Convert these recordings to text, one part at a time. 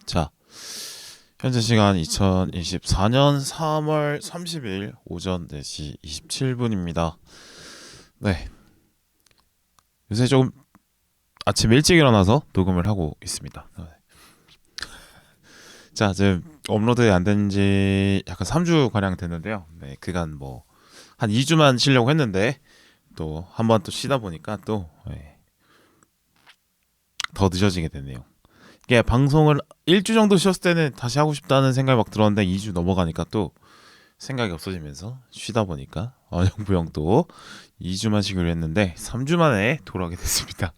자, 현재 시간 2024년 3월 30일 오전 4시 27분입니다. 네. 요새 조금 아침 일찍 일어나서 녹음을 하고 있습니다. 네. 자, 지금 업로드 안 된 지 약간 3주 가량 됐는데요. 네, 그간 뭐 한 2주만 쉬려고 했는데 또 한 번 또 쉬다 보니까 또 더 늦어지게 됐네요. 이게 방송을 1주 정도 쉬었을 때는 다시 하고 싶다는 생각이 막 들었는데 2주 넘어가니까 또 생각이 없어지면서 쉬다 보니까 어영부영 또 2주만 쉬기로 했는데 3주 만에 돌아오게 됐습니다.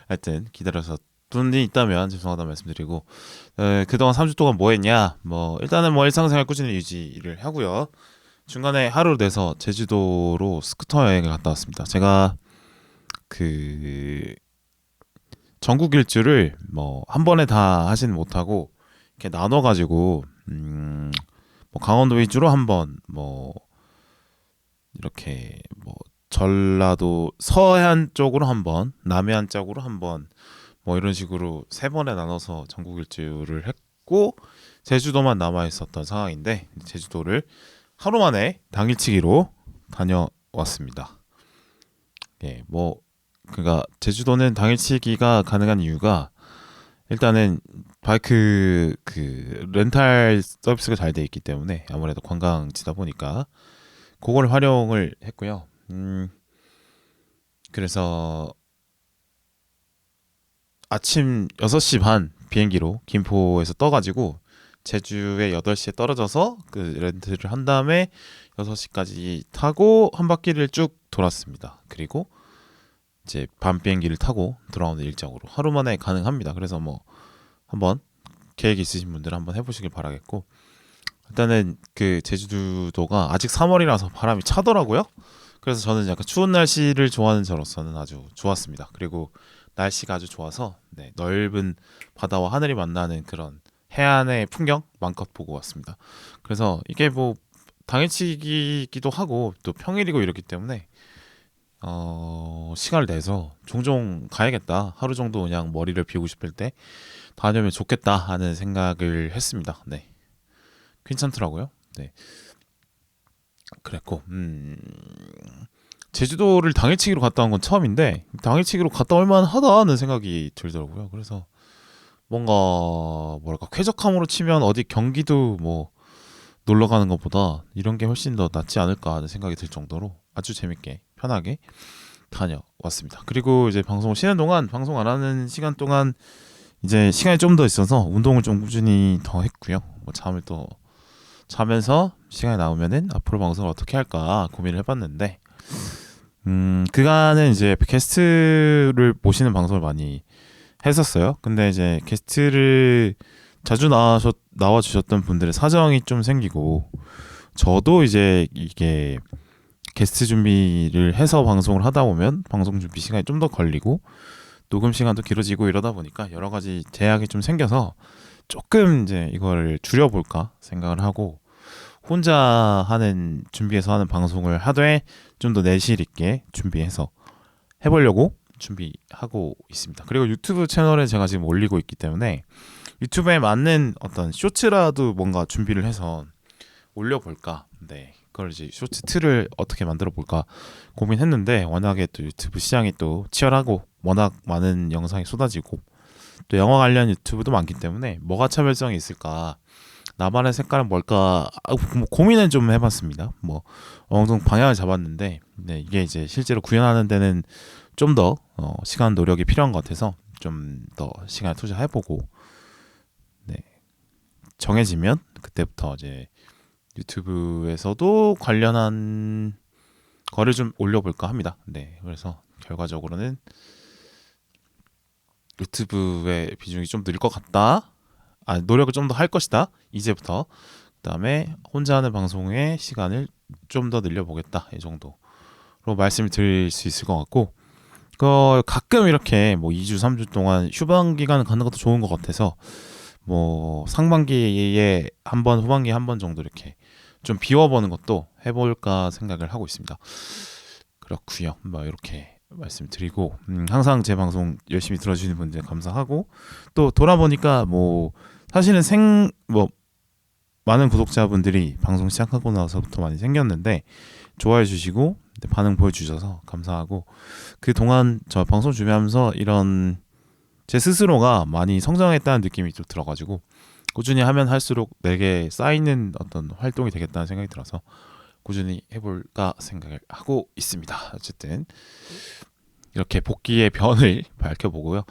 하여튼 기다려서 분이 있다면 죄송하다는 말씀드리고, 그동안 3주 동안 뭐 했냐, 일단은 일상생활 꾸준히 유지를 하고요. 중간에 하루 내서 제주도로 스쿠터 여행을 갔다 왔습니다. 제가 그 전국 일주를 한 번에 다 하지는 못하고 이렇게 나눠가지고 강원도 위주로 한 번, 이렇게 전라도 서해안 쪽으로 한 번, 남해안 쪽으로 한 번, 이런 식으로 3번에 나눠서 전국 일주를 했고 제주도만 남아 있었던 상황인데 제주도를 하루 만에 당일치기로 다녀왔습니다. 예, 그러니까 제주도는 당일치기가 가능한 이유가 일단은 바이크 렌탈 서비스가 잘 돼 있기 때문에 아무래도 관광지다 보니까 그걸 활용을 했고요. 그래서 아침 6시 반 비행기로 김포에서 떠가지고 제주에 8시에 떨어져서 그 렌트를 한 다음에 6시까지 타고 한 바퀴를 쭉 돌았습니다. 그리고 이제 밤 비행기를 타고 돌아오는 일정으로 하루 만에 가능합니다. 그래서 한번 계획 있으신 분들은 한번 해보시길 바라겠고, 일단은 그 제주도가 아직 3월이라서 바람이 차더라고요. 그래서 저는 약간 추운 날씨를 좋아하는 저로서는 아주 좋았습니다. 그리고 날씨가 아주 좋아서 넓은 바다와 하늘이 만나는 그런 해안의 풍경 마음껏 보고 왔습니다. 그래서 이게 당일치기기도 하고 또 평일이고 이렇기 때문에 시간을 내서 종종 가야겠다, 하루 정도 그냥 머리를 비우고 싶을 때 다녀오면 좋겠다 하는 생각을 했습니다. 네, 괜찮더라고요. 네, 그랬고 제주도를 당일치기로 갔다 온 건 처음인데 당일치기로 갔다 올 만하다는 생각이 들더라고요. 그래서 뭐랄까 쾌적함으로 치면 어디 경기도 놀러 가는 것보다 이런 게 훨씬 더 낫지 않을까 하는 생각이 들 정도로 아주 재밌게 편하게 다녀왔습니다. 그리고 이제 방송을 쉬는 동안, 방송 안 하는 시간 동안 이제 시간이 좀 더 있어서 운동을 좀 꾸준히 더 했고요. 잠을 또 자면서 시간이 나오면은 앞으로 방송을 어떻게 할까 고민을 해봤는데, 그간은 이제 게스트를 모시는 방송을 많이 했었어요. 근데 이제 게스트를 자주 나와주셨던 분들의 사정이 좀 생기고, 저도 이제 이게 게스트 준비를 해서 방송을 하다 보면 방송 준비 시간이 좀 더 걸리고 녹음 시간도 길어지고 이러다 보니까 여러 가지 제약이 좀 생겨서 조금 이제 이걸 줄여볼까 생각을 하고 혼자 준비해서 하는 방송을 하되 좀 더 내실 있게 준비해서 해보려고 준비하고 있습니다. 그리고 유튜브 채널에 제가 지금 올리고 있기 때문에 유튜브에 맞는 어떤 쇼츠라도 뭔가 준비를 해서 올려볼까. 네, 그걸 이제 쇼츠 틀을 어떻게 만들어 볼까 고민했는데, 워낙에 또 유튜브 시장이 또 치열하고 워낙 많은 영상이 쏟아지고 또 영화 관련 유튜브도 많기 때문에 뭐가 차별성이 있을까, 나만의 색깔은 뭘까 고민을 좀 해봤습니다. 어느 정도 방향을 잡았는데, 이게 이제 실제로 구현하는 데는 좀 더 시간 노력이 필요한 것 같아서 좀 더 시간을 투자해보고, 정해지면 그때부터 이제 유튜브에서도 관련한 거를 좀 올려볼까 합니다. 네, 그래서 결과적으로는 유튜브의 비중이 좀 늘 것 같다. 노력을 좀 더 할 것이다. 이제부터. 그다음에 혼자 하는 방송의 시간을 좀 더 늘려보겠다. 이 정도로 말씀을 드릴 수 있을 것 같고, 가끔 이렇게 2주, 3주 동안 휴방 기간을 갖는 것도 좋은 것 같아서 상반기에 한 번, 후반기에 한 번 정도 이렇게 좀 비워보는 것도 해볼까 생각을 하고 있습니다. 그렇고요. 뭐 이렇게 말씀드리고 항상 제 방송 열심히 들어주시는 분들 감사하고 또 돌아보니까 뭐 사실은 많은 구독자분들이 방송 시작하고 나서부터 많이 생겼는데 좋아해 주시고 반응 보여주셔서 감사하고 그동안 저 방송 준비하면서 이런 제 스스로가 많이 성장했다는 느낌이 좀 들어가지고 꾸준히 하면 할수록 내게 쌓이는 어떤 활동이 되겠다는 생각이 들어서 꾸준히 해볼까 생각을 하고 있습니다. 어쨌든 이렇게 복귀의 변을 밝혀보고요.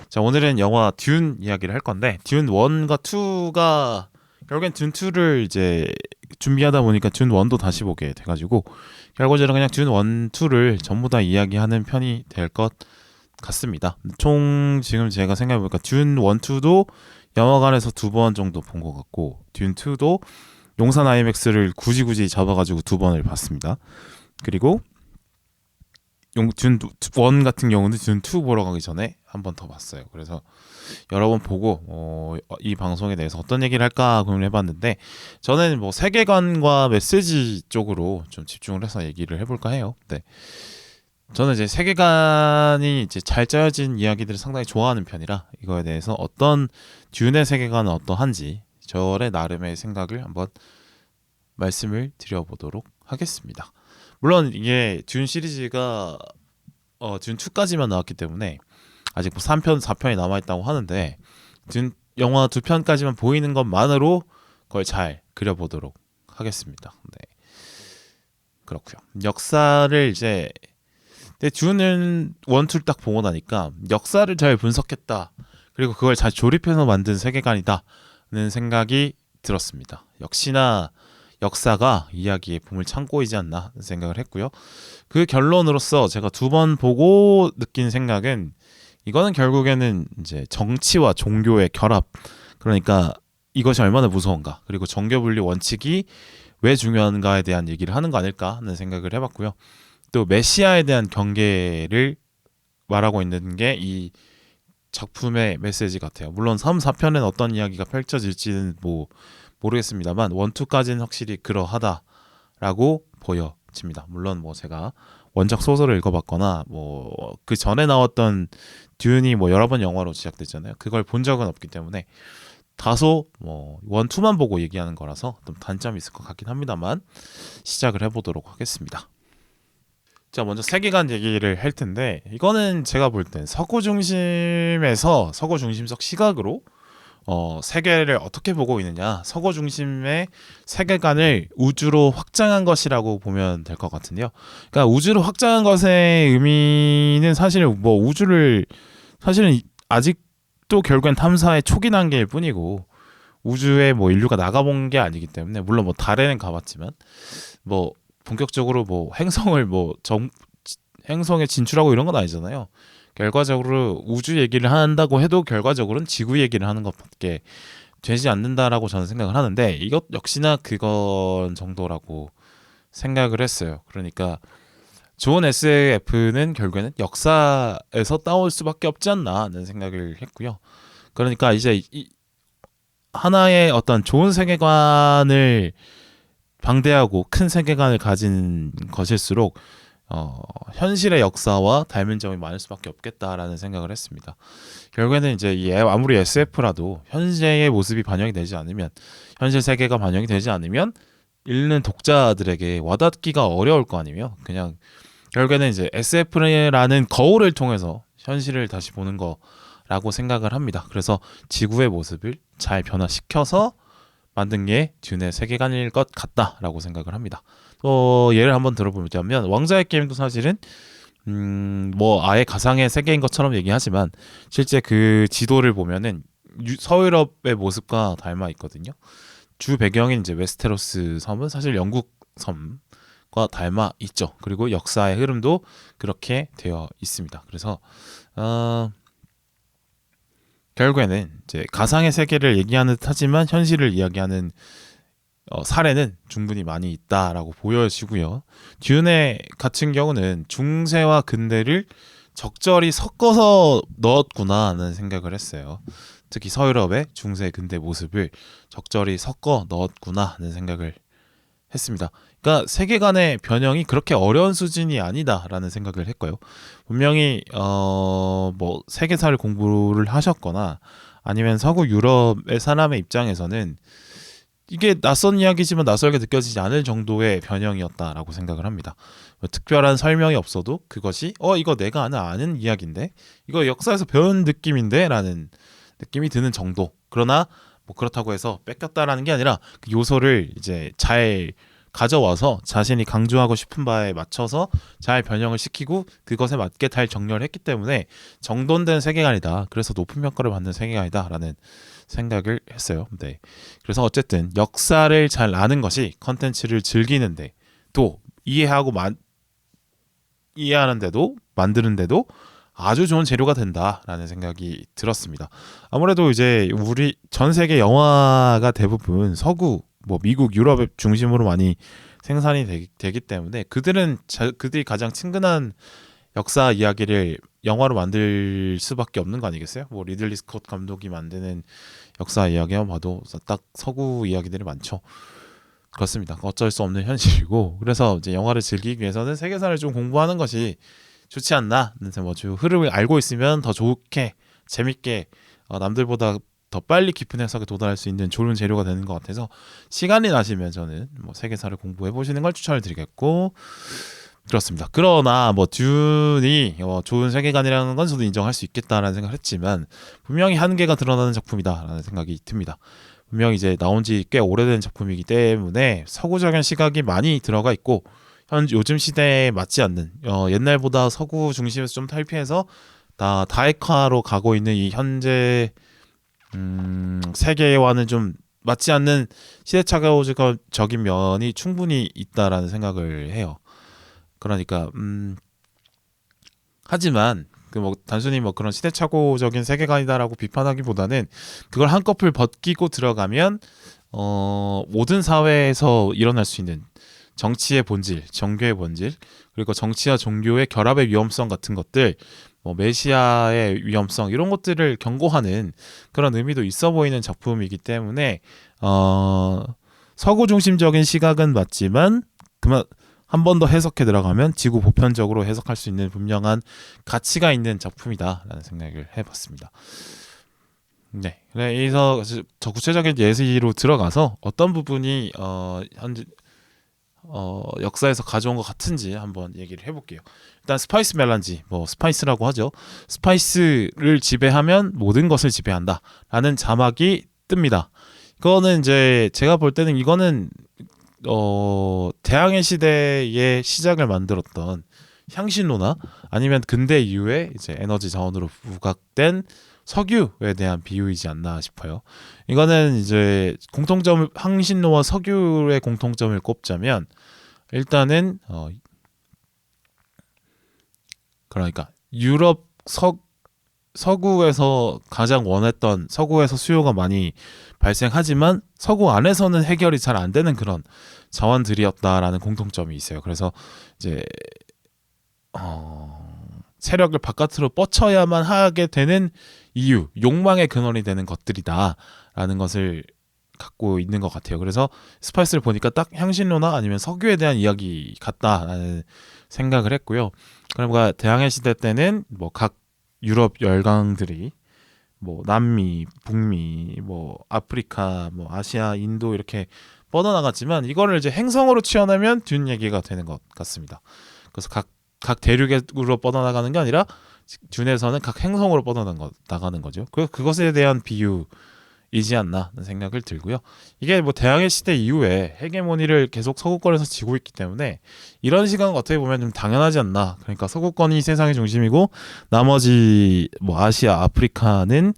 자, 오늘은 영화 듄 이야기를 할 건데 듄 1과 2가 결국엔 듄 2를 이제 준비하다 보니까 듄 1도 다시 보게 돼가지고 결국에는 그냥 듄 1, 2를 전부 다 이야기하는 편이 될 것 같습니다. 총 지금 제가 생각해보니까 듄 1, 2도 영화관에서 2번 정도 본 것 같고 듄 2도 용산 아이맥스를 굳이 잡아가지고 2번을 봤습니다. 그리고 듄 1 같은 경우는 듄 2 보러 가기 전에 한 번 더 봤어요. 그래서 여러 번 보고 이 방송에 대해서 어떤 얘기를 할까 고민을 해봤는데 저는 뭐 세계관과 메시지 쪽으로 좀 집중을 해서 얘기를 해볼까 해요. 네. 저는 이제 세계관이 이제 잘 짜여진 이야기들을 상당히 좋아하는 편이라 이거에 대해서 어떤 듄의 세계관은 어떠한지 저의 나름의 생각을 한번 말씀을 드려보도록 하겠습니다. 물론 이게 듄 시리즈가 듄 2까지만 나왔기 때문에 아직 뭐 3편, 4편이 남아있다고 하는데 듄 영화 2편까지만 보이는 것만으로 그걸 잘 그려보도록 하겠습니다. 네. 그렇고요. 역사를 이제 근데 듄은 1, 2를 딱 보고 나니까 역사를 잘 분석했다. 그리고 그걸 잘 조립해서 만든 세계관이다는 생각이 들었습니다. 역시나 역사가 이야기의 보물 창고이지 않나 생각을 했고요. 그 결론으로서 제가 2번 보고 느낀 생각은 이거는 결국에는 이제 정치와 종교의 결합, 그러니까 이것이 얼마나 무서운가, 그리고 정교분리 원칙이 왜 중요한가에 대한 얘기를 하는 거 아닐까 하는 생각을 해봤고요. 또 메시아에 대한 경계를 말하고 있는 게 이 작품의 메시지 같아요. 물론 3, 4편엔 어떤 이야기가 펼쳐질지는 뭐 모르겠습니다만 1, 2까지는 확실히 그러하다라고 보여집니다. 물론 뭐 제가 원작 소설을 읽어봤거나 뭐 그 전에 나왔던 듄이 뭐 여러 번 영화로 제작됐잖아요. 그걸 본 적은 없기 때문에 다소 뭐 1, 2만 보고 얘기하는 거라서 좀 단점이 있을 것 같긴 합니다만 시작을 해보도록 하겠습니다. 자, 먼저 세계관 얘기를 할 텐데 이거는 제가 볼 땐 서구 중심적 시각으로 세계를 어떻게 보고 있느냐, 서구 중심의 세계관을 우주로 확장한 것이라고 보면 될 것 같은데요. 그러니까 우주로 확장한 것의 의미는 사실 뭐 우주를 사실은 아직도 결국엔 탐사의 초기 단계일 뿐이고 우주에 뭐 인류가 나가본 게 아니기 때문에 물론 뭐 달에는 가봤지만 뭐 본격적으로 뭐 행성에 진출하고 이런 건 아니잖아요. 결과적으로 우주 얘기를 한다고 해도 결과적으로는 지구 얘기를 하는 것밖에 되지 않는다라고 저는 생각을 하는데 이것 역시나 그건 정도라고 생각을 했어요. 그러니까 좋은 SF는 결국에는 역사에서 따올 수밖에 없지 않나 하는 생각을 했고요. 그러니까 이제 하나의 어떤 좋은 세계관을 방대하고 큰 세계관을 가진 것일수록 현실의 역사와 닮은 점이 많을 수밖에 없겠다라는 생각을 했습니다. 결국에는 이제 아무리 SF라도 현재의 모습이 반영이 되지 않으면, 현실 세계가 반영이 되지 않으면 읽는 독자들에게 와닿기가 어려울 거 아니에요. 그냥 결국에는 이제 SF라는 거울을 통해서 현실을 다시 보는 거라고 생각을 합니다. 그래서 지구의 모습을 잘 변화시켜서 만든 게 듄의 세계관일 것 같다라고 생각을 합니다. 또 예를 한번 들어보자면 왕자의 게임도 사실은 뭐 아예 가상의 세계인 것처럼 얘기하지만 실제 그 지도를 보면은 서유럽의 모습과 닮아 있거든요. 주 배경인 이제 웨스테로스 섬은 사실 영국 섬과 닮아 있죠. 그리고 역사의 흐름도 그렇게 되어 있습니다. 그래서 결국에는 이제 가상의 세계를 얘기하는 듯 하지만 현실을 이야기하는 사례는 충분히 많이 있다라고 보여지고요. 듄의 같은 경우는 중세와 근대를 적절히 섞어서 넣었구나 하는 생각을 했어요. 특히 서유럽의 중세 근대 모습을 적절히 섞어 넣었구나 하는 생각을 했습니다. 그러니까 세계관의 변형이 그렇게 어려운 수준이 아니다라는 생각을 했고요. 분명히 뭐 세계사를 공부를 하셨거나 아니면 서구 유럽의 사람의 입장에서는 이게 낯선 이야기지만 낯설게 느껴지지 않을 정도의 변형이었다라고 생각을 합니다. 뭐 특별한 설명이 없어도 그것이 이거 내가 아는 이야기인데 이거 역사에서 배운 느낌인데 라는 느낌이 드는 정도. 그러나 뭐 그렇다고 해서 뺏겼다라는 게 아니라 그 요소를 이제 잘 가져와서 자신이 강조하고 싶은 바에 맞춰서 잘 변형을 시키고 그것에 맞게 잘 정렬을 했기 때문에 정돈된 세계관이다. 그래서 높은 평가를 받는 세계관이다라는 생각을 했어요. 네. 그래서 어쨌든 역사를 잘 아는 것이 컨텐츠를 즐기는데 또 이해하는데도 만드는데도 아주 좋은 재료가 된다라는 생각이 들었습니다. 아무래도 이제 우리 전 세계 영화가 대부분 서구, 뭐 미국, 유럽 중심으로 많이 생산이 되기 때문에 그들이 가장 친근한 역사 이야기를 영화로 만들 수밖에 없는 거 아니겠어요? 뭐 리들리 스콧 감독이 만드는 역사 이야기만 봐도 딱 서구 이야기들이 많죠. 그렇습니다. 어쩔 수 없는 현실이고 그래서 이제 영화를 즐기기 위해서는 세계사를 좀 공부하는 것이 좋지 않나. 뭐주 흐름을 알고 있으면 더 좋게 재밌게 남들보다 더 빨리 깊은 해석에 도달할 수 있는 좋은 재료가 되는 것 같아서 시간이 나시면 저는 뭐 세계사를 공부해 보시는 걸 추천을 드리겠고 그렇습니다. 그러나 뭐 듄이 좋은 세계관이라는 건 저도 인정할 수 있겠다라는 생각을 했지만 분명히 한계가 드러나는 작품이다라는 생각이 듭니다. 분명히 이제 나온 지 꽤 오래된 작품이기 때문에 서구적인 시각이 많이 들어가 있고 요즘 시대에 맞지 않는 옛날보다 서구 중심에서 좀 탈피해서 다액화로 가고 있는 이 현재 세계와는 좀 맞지 않는 시대착오적인 면이 충분히 있다라는 생각을 해요. 그러니까 하지만 그 뭐 단순히 뭐 그런 시대착오적인 세계관이다라고 비판하기보다는 그걸 한꺼풀 벗기고 들어가면 모든 사회에서 일어날 수 있는 정치의 본질, 종교의 본질, 그리고 정치와 종교의 결합의 위험성 같은 것들, 뭐 메시아의 위험성 이런 것들을 경고하는 그런 의미도 있어 보이는 작품이기 때문에 서구 중심적인 시각은 맞지만 그만 한 번 더 해석해 들어가면 지구 보편적으로 해석할 수 있는 분명한 가치가 있는 작품이다라는 생각을 해봤습니다. 네, 그래서 저 구체적인 예시로 들어가서 어떤 부분이 현재 역사에서 가져온 것 같은지 한번 얘기를 해볼게요. 일단 스파이스 멜란지, 뭐 스파이스라고 하죠. 스파이스를 지배하면 모든 것을 지배한다라는 자막이 뜹니다. 이거는 이제 제가 볼 때는 이거는 대항해 시대의 시작을 만들었던 향신료나 아니면 근대 이후에 이제 에너지 자원으로 부각된 석유에 대한 비유이지 않나 싶어요. 이거는 이제 향신료와 석유의 공통점을 꼽자면 일단은 그러니까 유럽 서구에서 가장 원했던 서구에서 수요가 많이 발생하지만 서구 안에서는 해결이 잘 안 되는 그런 자원들이었다라는 공통점이 있어요. 그래서 이제 세력을 바깥으로 뻗쳐야만 하게 되는 이유, 욕망의 근원이 되는 것들이다라는 것을 갖고 있는 것 같아요. 그래서 스파이스를 보니까 딱 향신료나 아니면 석유에 대한 이야기 같다라는 생각을 했고요. 그러니까 대항해 시대 때는 뭐 각 유럽 열강들이 뭐 남미, 북미, 뭐 아프리카, 뭐 아시아, 인도 이렇게 뻗어나갔지만 이거를 이제 행성으로 치어내면 듄 얘기가 되는 것 같습니다. 그래서 각 대륙으로 뻗어나가는 게 아니라 듄에서는 각 행성으로 뻗어나가는 거죠. 그것에 대한 비유이지 않나 하는 생각을 들고요. 이게 뭐 대항해 시대 이후에 헤게모니를 계속 서구권에서 지고 있기 때문에 이런 시각은 어떻게 보면 좀 당연하지 않나. 그러니까 서구권이 세상의 중심이고 나머지 뭐 아시아, 아프리카는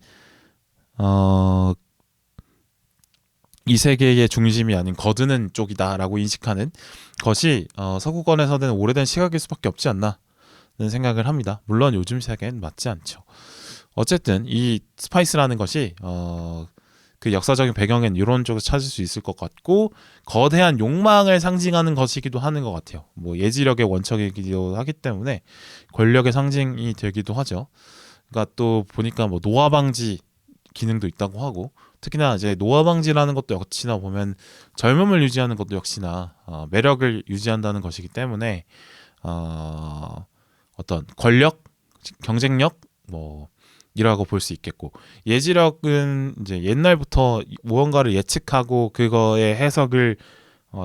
이 세계의 중심이 아닌 거드는 쪽이다라고 인식하는 것이 서구권에서는 오래된 시각일 수밖에 없지 않나 는 생각을 합니다. 물론 요즘 세계는 맞지 않죠. 어쨌든 이 스파이스라는 것이 그 역사적인 배경엔 이런 쪽에서 찾을 수 있을 것 같고 거대한 욕망을 상징하는 것이기도 하는 것 같아요. 뭐 예지력의 원척이기도 하기 때문에 권력의 상징이 되기도 하죠. 그러니까 또 보니까 뭐 노화 방지 기능도 있다고 하고 특히나 이제 노화 방지라는 것도 역시나 보면 젊음을 유지하는 것도 역시나 매력을 유지한다는 것이기 때문에 어떤 권력, 경쟁력 뭐 이라고 볼 수 있겠고 예지력은 이제 옛날부터 무언가를 예측하고 그거의 해석을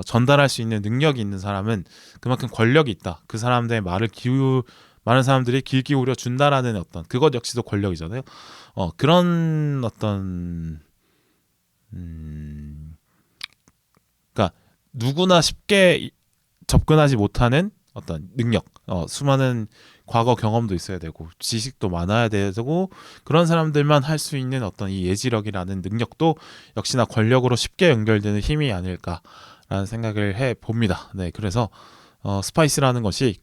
전달할 수 있는 능력이 있는 사람은 그만큼 권력이 있다. 그 사람들의 말을 많은 사람들이 귀 기울여 준다라는 어떤 그것 역시도 권력이잖아요. 그런 어떤 그러니까 누구나 쉽게 접근하지 못하는 어떤 능력, 수많은 과거 경험도 있어야 되고 지식도 많아야 되고 그런 사람들만 할 수 있는 어떤 이 예지력이라는 능력도 역시나 권력으로 쉽게 연결되는 힘이 아닐까라는 생각을 해 봅니다. 네, 그래서 스파이스라는 것이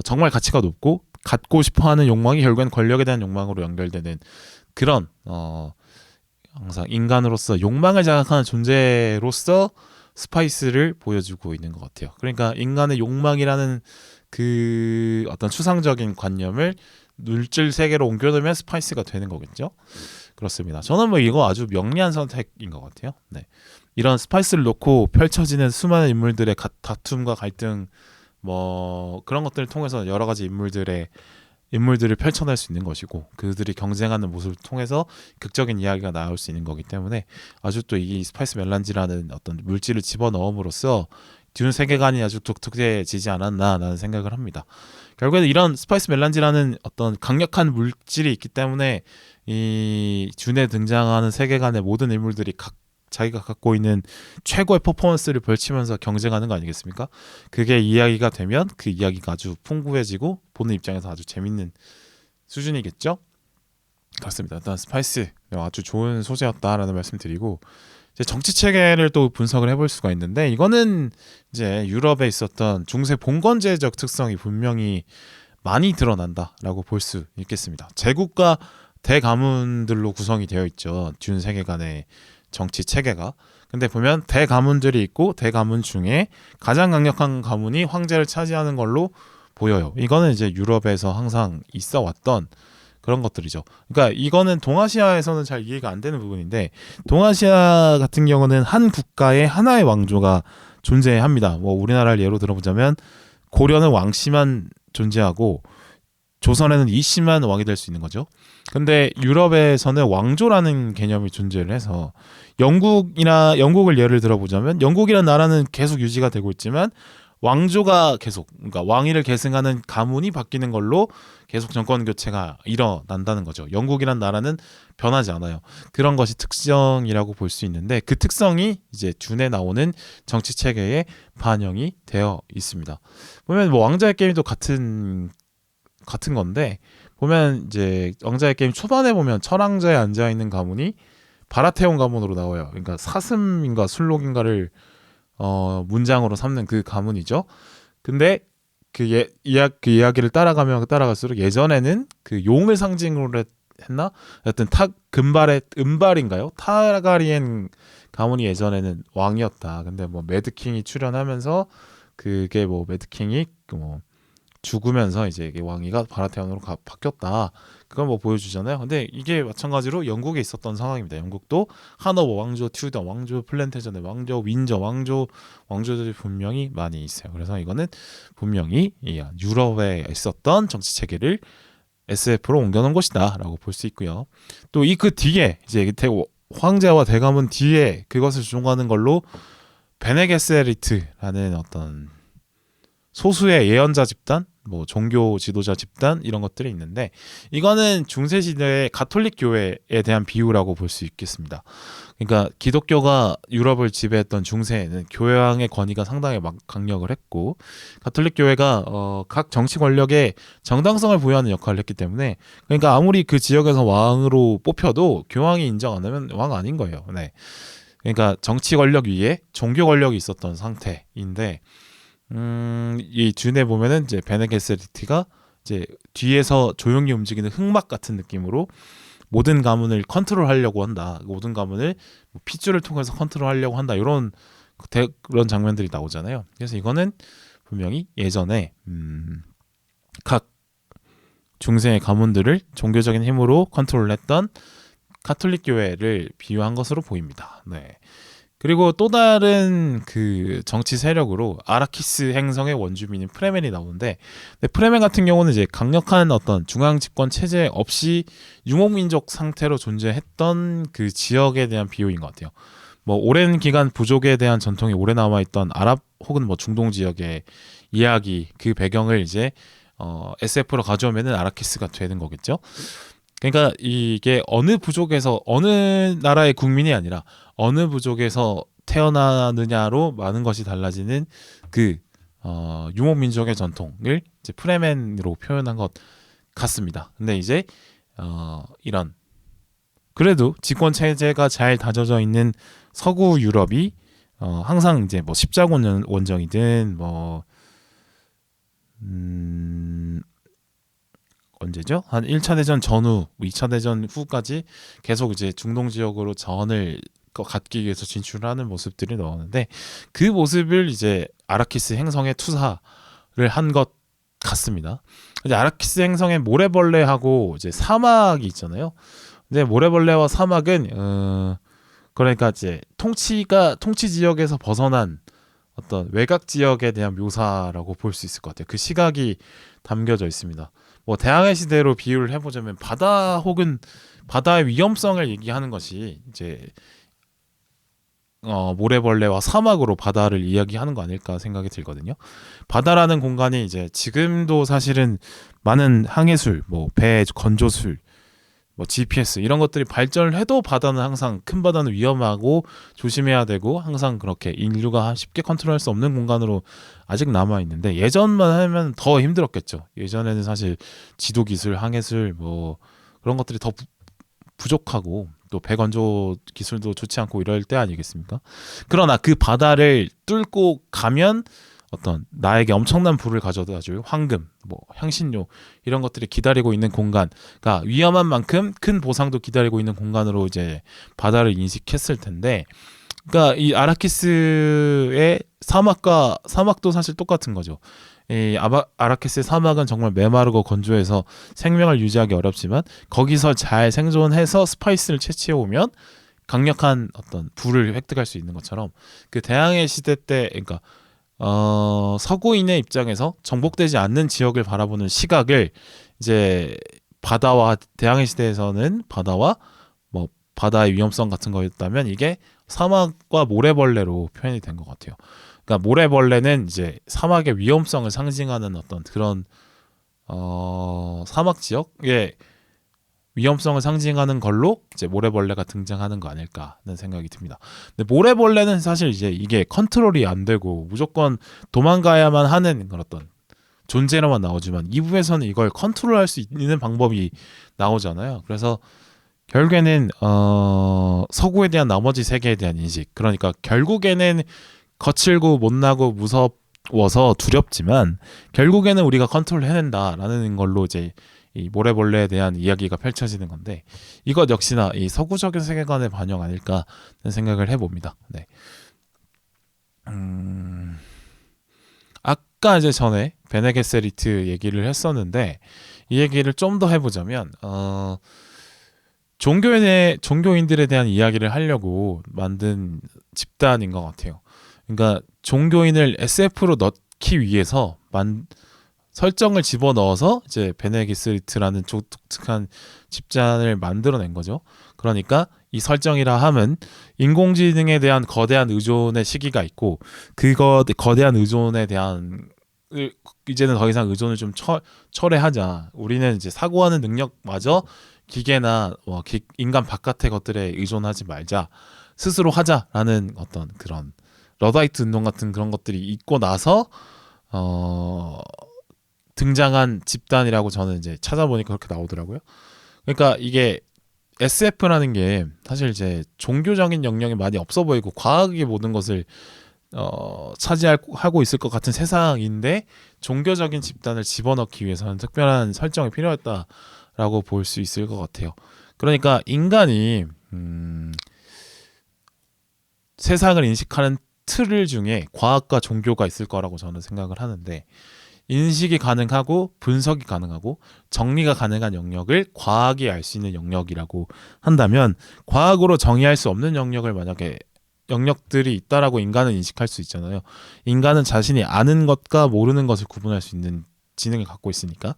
정말 가치가 높고 갖고 싶어하는 욕망이 결국엔 권력에 대한 욕망으로 연결되는 그런 항상 인간으로서 욕망을 자극하는 존재로서 스파이스를 보여주고 있는 것 같아요. 그러니까 인간의 욕망이라는 그 어떤 추상적인 관념을 물질 세계로 옮겨놓으면 스파이스가 되는 거겠죠. 그렇습니다. 저는 뭐 이거 아주 명리한 선택인 것 같아요. 네. 이런 스파이스를 놓고 펼쳐지는 수많은 인물들의 다툼과 갈등 뭐 그런 것들을 통해서 여러 가지 인물들을 펼쳐낼 수 있는 것이고 그들이 경쟁하는 모습을 통해서 극적인 이야기가 나올 수 있는 거기 때문에 아주 또 이 스파이스 멜란지라는 어떤 물질을 집어넣음으로써 듄 세계관이 아주 독특해지지 않았나라는 생각을 합니다. 결국에는 이런 스파이스 멜란지라는 어떤 강력한 물질이 있기 때문에 이 듄에 등장하는 세계관의 모든 인물들이 자기가 갖고 있는 최고의 퍼포먼스를 펼치면서 경쟁하는 거 아니겠습니까? 그게 이야기가 되면 그 이야기가 아주 풍부해지고 보는 입장에서 아주 재밌는 수준이겠죠? 그렇습니다. 일단 스파이스 아주 좋은 소재였다라는 말씀드리고 이제 정치 체계를 또 분석을 해볼 수가 있는데 이거는 이제 유럽에 있었던 중세 봉건제적 특성이 분명히 많이 드러난다라고 볼 수 있겠습니다. 제국과 대가문들로 구성이 되어 있죠. 듄 세계관의 정치 체계가. 근데 보면 대가문들이 있고 대가문 중에 가장 강력한 가문이 황제를 차지하는 걸로 보여요. 이거는 이제 유럽에서 항상 있어 왔던 그런 것들이죠. 그러니까 이거는 동아시아에서는 잘 이해가 안 되는 부분인데 동아시아 같은 경우는 한 국가에 하나의 왕조가 존재합니다. 뭐 우리나라를 예로 들어보자면 고려는 왕씨만 존재하고 조선에는 이씨만 왕이 될 수 있는 거죠. 근데 유럽에서는 왕조라는 개념이 존재를 해서 영국을 예를 들어보자면 영국이라는 나라는 계속 유지가 되고 있지만 왕조가 계속 그러니까 왕위를 계승하는 가문이 바뀌는 걸로 계속 정권 교체가 일어난다는 거죠. 영국이란 나라는 변하지 않아요. 그런 것이 특성이라고 볼 수 있는데 그 특성이 이제 듄에 나오는 정치 체계에 반영이 되어 있습니다. 보면 뭐 왕자의 게임도 같은 건데 보면 이제 왕자의 게임 초반에 보면 철왕자에 앉아 있는 가문이 바라테온 가문으로 나와요. 그러니까 사슴인가 술록인가를 문장으로 삼는 그 가문이죠. 근데 그 이야기를 따라갈수록 예전에는 그 용을 상징으로 했나? 하여튼 은발인가요? 타가리엔 가문이 예전에는 왕이었다. 근데 뭐 매드킹이 출연하면서 그게 뭐 매드킹이 뭐 죽으면서 이제 왕위가 바라테온으로 바뀌었다. 그걸 뭐 보여주잖아요. 근데 이게 마찬가지로 영국에 있었던 상황입니다. 영국도 하노버 왕조, 튜더 왕조, 플랜테전의 왕조, 윈저 왕조들이 분명히 많이 있어요. 그래서 이거는 분명히 유럽에 있었던 정치 체계를 SF로 옮겨놓은 것이다라고 볼 수 있고요. 또 그 뒤에 이제 황제와 대가문 뒤에 그것을 주종하는 걸로 베네게세리트라는 어떤 소수의 예언자 집단, 뭐 종교 지도자 집단 이런 것들이 있는데 이거는 중세 시대의 가톨릭 교회에 대한 비유라고 볼 수 있겠습니다. 그러니까 기독교가 유럽을 지배했던 중세에는 교황의 권위가 상당히 강력을 했고 가톨릭 교회가 각 정치 권력에 정당성을 부여하는 역할을 했기 때문에 그러니까 아무리 그 지역에서 왕으로 뽑혀도 교황이 인정 안 하면 왕 아닌 거예요. 네. 그러니까 정치 권력 위에 종교 권력이 있었던 상태인데 이 듄에 보면은 이제 베네게세리티가 이제 뒤에서 조용히 움직이는 흑막 같은 느낌으로 모든 가문을 컨트롤하려고 한다. 모든 가문을 뭐 핏줄을 통해서 컨트롤하려고 한다. 이런 그런 장면들이 나오잖아요. 그래서 이거는 분명히 예전에 각 중세의 가문들을 종교적인 힘으로 컨트롤했던 가톨릭 교회를 비유한 것으로 보입니다. 네. 그리고 또 다른 그 정치 세력으로 아라키스 행성의 원주민인 프레멘이 나오는데, 프레멘 같은 경우는 이제 강력한 어떤 중앙 집권 체제 없이 유목민족 상태로 존재했던 그 지역에 대한 비유인 것 같아요. 뭐 오랜 기간 부족에 대한 전통이 오래 남아있던 아랍 혹은 뭐 중동 지역의 이야기, 그 배경을 이제 SF로 가져오면은 아라키스가 되는 거겠죠. 그러니까 이게 어느 부족에서, 어느 나라의 국민이 아니라 어느 부족에서 태어나느냐로 많은 것이 달라지는 그 유목민족의 전통을 이제 프레멘으로 표현한 것 같습니다. 근데 이제 이런 그래도 집권 체제가 잘 다져져 있는 서구 유럽이 항상 이제 뭐 십자군 원정이든 뭐 언제죠? 한 1차 대전 전후, 2차 대전 후까지 계속 이제 중동 지역으로 전을 갖기 위해서 진출하는 모습들이 나오는데, 그 모습을 이제 아라키스 행성에 투사를 한 것 같습니다. 이제 아라키스 행성에 모래벌레하고 이제 사막이 있잖아요. 근데 모래벌레와 사막은 그러니까 이제 통치 지역에서 벗어난 어떤 외곽 지역에 대한 묘사라고 볼 수 있을 것 같아요. 그 시각이 담겨져 있습니다. 뭐 대항해 시대로 비유를 해보자면 바다 혹은 바다의 위험성을 얘기하는 것이 이제 모래벌레와 사막으로 바다를 이야기하는 거 아닐까 생각이 들거든요. 바다라는 공간이 이제 지금도 사실은 많은 항해술, 뭐 배 건조술, 뭐 GPS 이런 것들이 발전을 해도 바다는 항상, 큰 바다는 위험하고 조심해야 되고 항상 그렇게 인류가 쉽게 컨트롤할 수 없는 공간으로 아직 남아 있는데, 예전만 하면 더 힘들었겠죠. 예전에는 사실 지도 기술, 항해술 뭐 그런 것들이 더 부족하고 또 배건조 기술도 좋지 않고 이럴 때 아니겠습니까? 그러나 그 바다를 뚫고 가면 어떤 나에게 엄청난 부를 가져다 줄 황금, 뭐 향신료 이런 것들이 기다리고 있는 공간, 그러니까 위험한 만큼 큰 보상도 기다리고 있는 공간으로 이제 바다를 인식했을 텐데, 그러니까 이 아라키스의 사막도 사실 똑같은 거죠. 이 아라키스의 사막은 정말 메마르고 건조해서 생명을 유지하기 어렵지만 거기서 잘 생존해서 스파이스를 채취해 오면 강력한 어떤 부를 획득할 수 있는 것처럼, 그 대항해 시대 때, 그러니까 서구인의 입장에서 정복되지 않는 지역을 바라보는 시각을 이제 바다와, 대항해 시대에서는 바다와 뭐 바다의 위험성 같은 거였다면 이게 사막과 모래벌레로 표현이 된 것 같아요. 그러니까 모래벌레는 이제 사막의 위험성을 상징하는 어떤 그런 사막 지역의 위험성을 상징하는 걸로 이제 모래벌레가 등장하는 거 아닐까 하는 생각이 듭니다. 근데 모래벌레는 사실 이제 이게 컨트롤이 안 되고 무조건 도망가야만 하는 그런 어떤 존재로만 나오지만 2부에서는 이걸 컨트롤할 수 있는 방법이 나오잖아요. 그래서 결국에는 서구에 대한 나머지 세계에 대한 인식, 그러니까 결국에는 거칠고 못나고 무서워서 두렵지만 결국에는 우리가 컨트롤 해낸다라는 걸로 이제 이 모래벌레에 대한 이야기가 펼쳐지는 건데, 이것 역시나 이 서구적인 세계관의 반영 아닐까 하는 생각을 해봅니다. 네. 아까 이제 전에 베네게세리트 얘기를 했었는데 이 얘기를 좀 더 해보자면 종교인들에 대한 이야기를 하려고 만든 집단인 것 같아요. 그러니까 종교인을 SF로 넣기 위해서 설정을 집어넣어서 이제 베네게세리트라는 독특한 집단을 만들어낸 거죠. 그러니까 이 설정이라 함은 인공지능에 대한 거대한 의존의 시기가 있고, 그거 거대한 의존에 대한 이제는 더 이상 의존을 좀 철회하자. 우리는 이제 사고하는 능력마저 기계나 인간 바깥의 것들에 의존하지 말자. 스스로 하자라는 어떤 그런 러다이트 운동 같은 그런 것들이 있고 나서 등장한 집단이라고 저는 이제 찾아보니까 그렇게 나오더라고요. 그러니까 이게 SF라는 게 사실 이제 종교적인 영역이 많이 없어 보이고 과학이 모든 것을 차지하고 있을 것 같은 세상인데, 종교적인 집단을 집어넣기 위해서는 특별한 설정이 필요했다라고 볼 수 있을 것 같아요. 그러니까 인간이 세상을 인식하는 틀 중에 과학과 종교가 있을 거라고 저는 생각을 하는데, 인식이 가능하고 분석이 가능하고 정리가 가능한 영역을 과학이 알 수 있는 영역이라고 한다면, 과학으로 정의할 수 없는 영역을 만약에 영역들이 있다라고 인간은 인식할 수 있잖아요. 인간은 자신이 아는 것과 모르는 것을 구분할 수 있는 지능을 갖고 있으니까.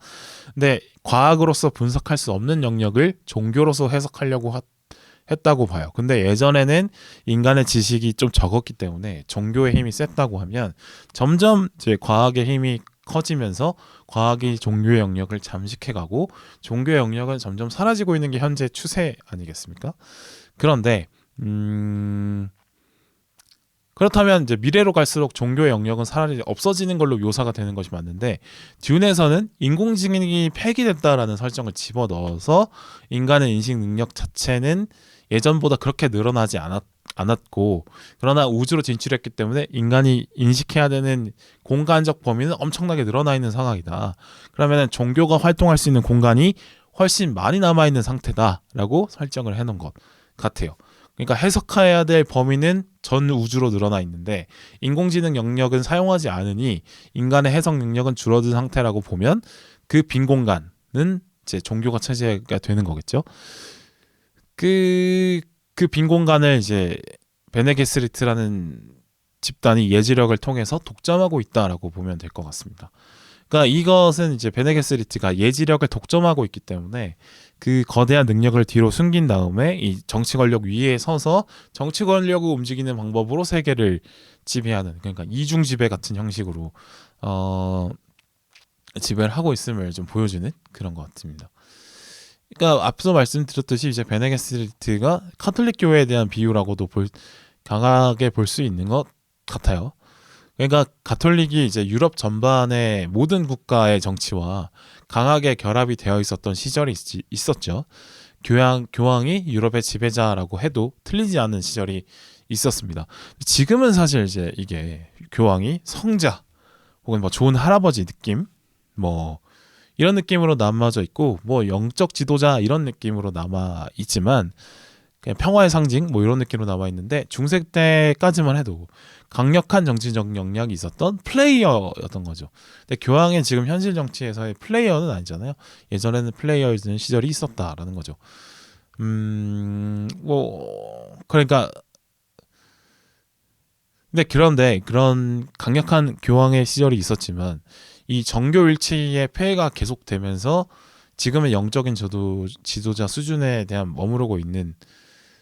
근데 과학으로서 분석할 수 없는 영역을 종교로서 해석하려고 했다고 봐요. 근데 예전에는 인간의 지식이 좀 적었기 때문에 종교의 힘이 셌다고 하면, 점점 이제 과학의 힘이 커지면서 과학이 종교의 영역을 잠식해가고 종교의 영역은 점점 사라지고 있는 게 현재 추세 아니겠습니까? 그런데 그렇다면 이제 미래로 갈수록 종교의 영역은 없어지는 걸로 묘사가 되는 것이 맞는데, 듄에서는 인공지능이 폐기됐다라는 설정을 집어넣어서 인간의 인식 능력 자체는 예전보다 그렇게 늘어나지 않았고, 그러나 우주로 진출했기 때문에 인간이 인식해야 되는 공간적 범위는 엄청나게 늘어나 있는 상황이다. 그러면 종교가 활동할 수 있는 공간이 훨씬 많이 남아있는 상태다라고 설정을 해놓은 것 같아요. 그러니까 해석해야 될 범위는 전 우주로 늘어나 있는데, 인공지능 영역은 사용하지 않으니 인간의 해석 능력은 줄어든 상태라고 보면, 그 빈 공간은 이제 종교가 차지가 되는 거겠죠. 그 빈 공간을 이제 베네게스리트라는 집단이 예지력을 통해서 독점하고 있다라고 보면 될 것 같습니다. 그러니까 이것은 이제 베네게스리트가 예지력을 독점하고 있기 때문에 그 거대한 능력을 뒤로 숨긴 다음에 이 정치 권력 위에 서서 정치 권력을 움직이는 방법으로 세계를 지배하는, 그러니까 이중 지배 같은 형식으로 지배를 하고 있음을 좀 보여주는 그런 것 같습니다. 그러니까 앞서 말씀드렸듯이 이제 베네게스리트가 카톨릭 교회에 대한 비유라고도 강하게 볼 수 있는 것 같아요. 그러니까 가톨릭이 이제 유럽 전반의 모든 국가의 정치와 강하게 결합이 되어 있었던 시절이 있었죠. 교황이 유럽의 지배자라고 해도 틀리지 않은 시절이 있었습니다. 지금은 사실 이제 이게 교황이 성자 혹은 뭐 좋은 할아버지 느낌, 뭐 이런 느낌으로 남아져 있고, 뭐 영적 지도자 이런 느낌으로 남아 있지만, 그냥 평화의 상징 뭐 이런 느낌으로 남아 있는데, 중세 때까지만 해도 강력한 정치적 역량이 있었던 플레이어였던 거죠. 근데 교황은 지금 현실 정치에서의 플레이어는 아니잖아요. 예전에는 플레이어였던 시절이 있었다라는 거죠. 뭐 그러니까, 근데 그런데 그런 강력한 교황의 시절이 있었지만, 이 정교 일치의 폐해가 계속되면서 지금의 영적인 지도자 수준에 대한 머무르고 있는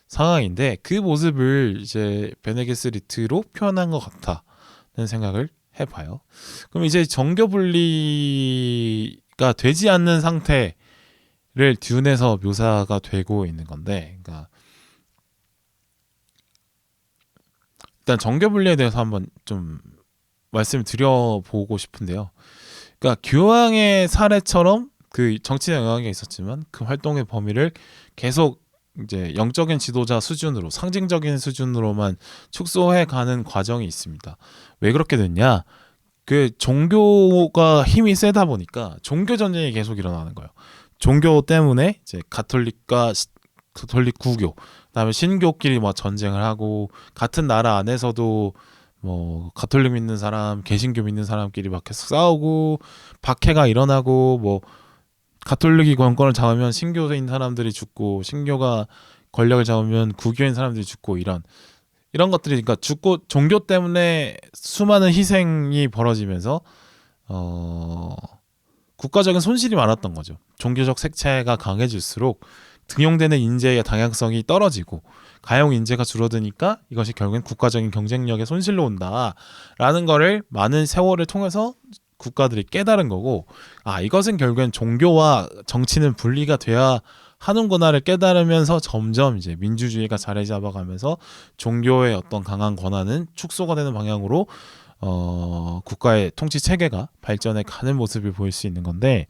상황인데, 그 모습을 이제 베네게스리트로 표현한 것 같다는 생각을 해봐요. 그럼 이제 정교 분리가 되지 않는 상태를 듄에서 묘사가 되고 있는 건데, 그러니까 일단 정교 분리에 대해서 한번 좀 말씀을 드려보고 싶은데요. 그러니까 교황의 사례처럼 그 정치적 영향이 있었지만 그 활동의 범위를 계속 이제 영적인 지도자 수준으로, 상징적인 수준으로만 축소해 가는 과정이 있습니다. 왜 그렇게 됐냐? 그 종교가 힘이 세다 보니까 종교 전쟁이 계속 일어나는 거예요. 종교 때문에 이제 가톨릭 구교, 그다음에 신교끼리 뭐 전쟁을 하고, 같은 나라 안에서도 뭐 가톨릭 믿는 사람, 개신교 믿는 사람끼리 막 계속 싸우고 박해가 일어나고, 뭐 가톨릭이 권권을 잡으면 신교인 사람들이 죽고, 신교가 권력을 잡으면 구교인 사람들이 죽고, 이런 것들이, 그러니까 죽고 종교 때문에 수많은 희생이 벌어지면서 국가적인 손실이 많았던 거죠. 종교적 색채가 강해질수록 등용되는 인재의 다양성이 떨어지고 가용 인재가 줄어드니까 이것이 결국엔 국가적인 경쟁력의 손실로 온다라는 거를 많은 세월을 통해서 국가들이 깨달은 거고, 이것은 결국엔 종교와 정치는 분리가 돼야 하는구나를 깨달으면서 점점 이제 민주주의가 자리 잡아가면서 종교의 어떤 강한 권한은 축소가 되는 방향으로 국가의 통치 체계가 발전해 가는 모습을 보일 수 있는 건데,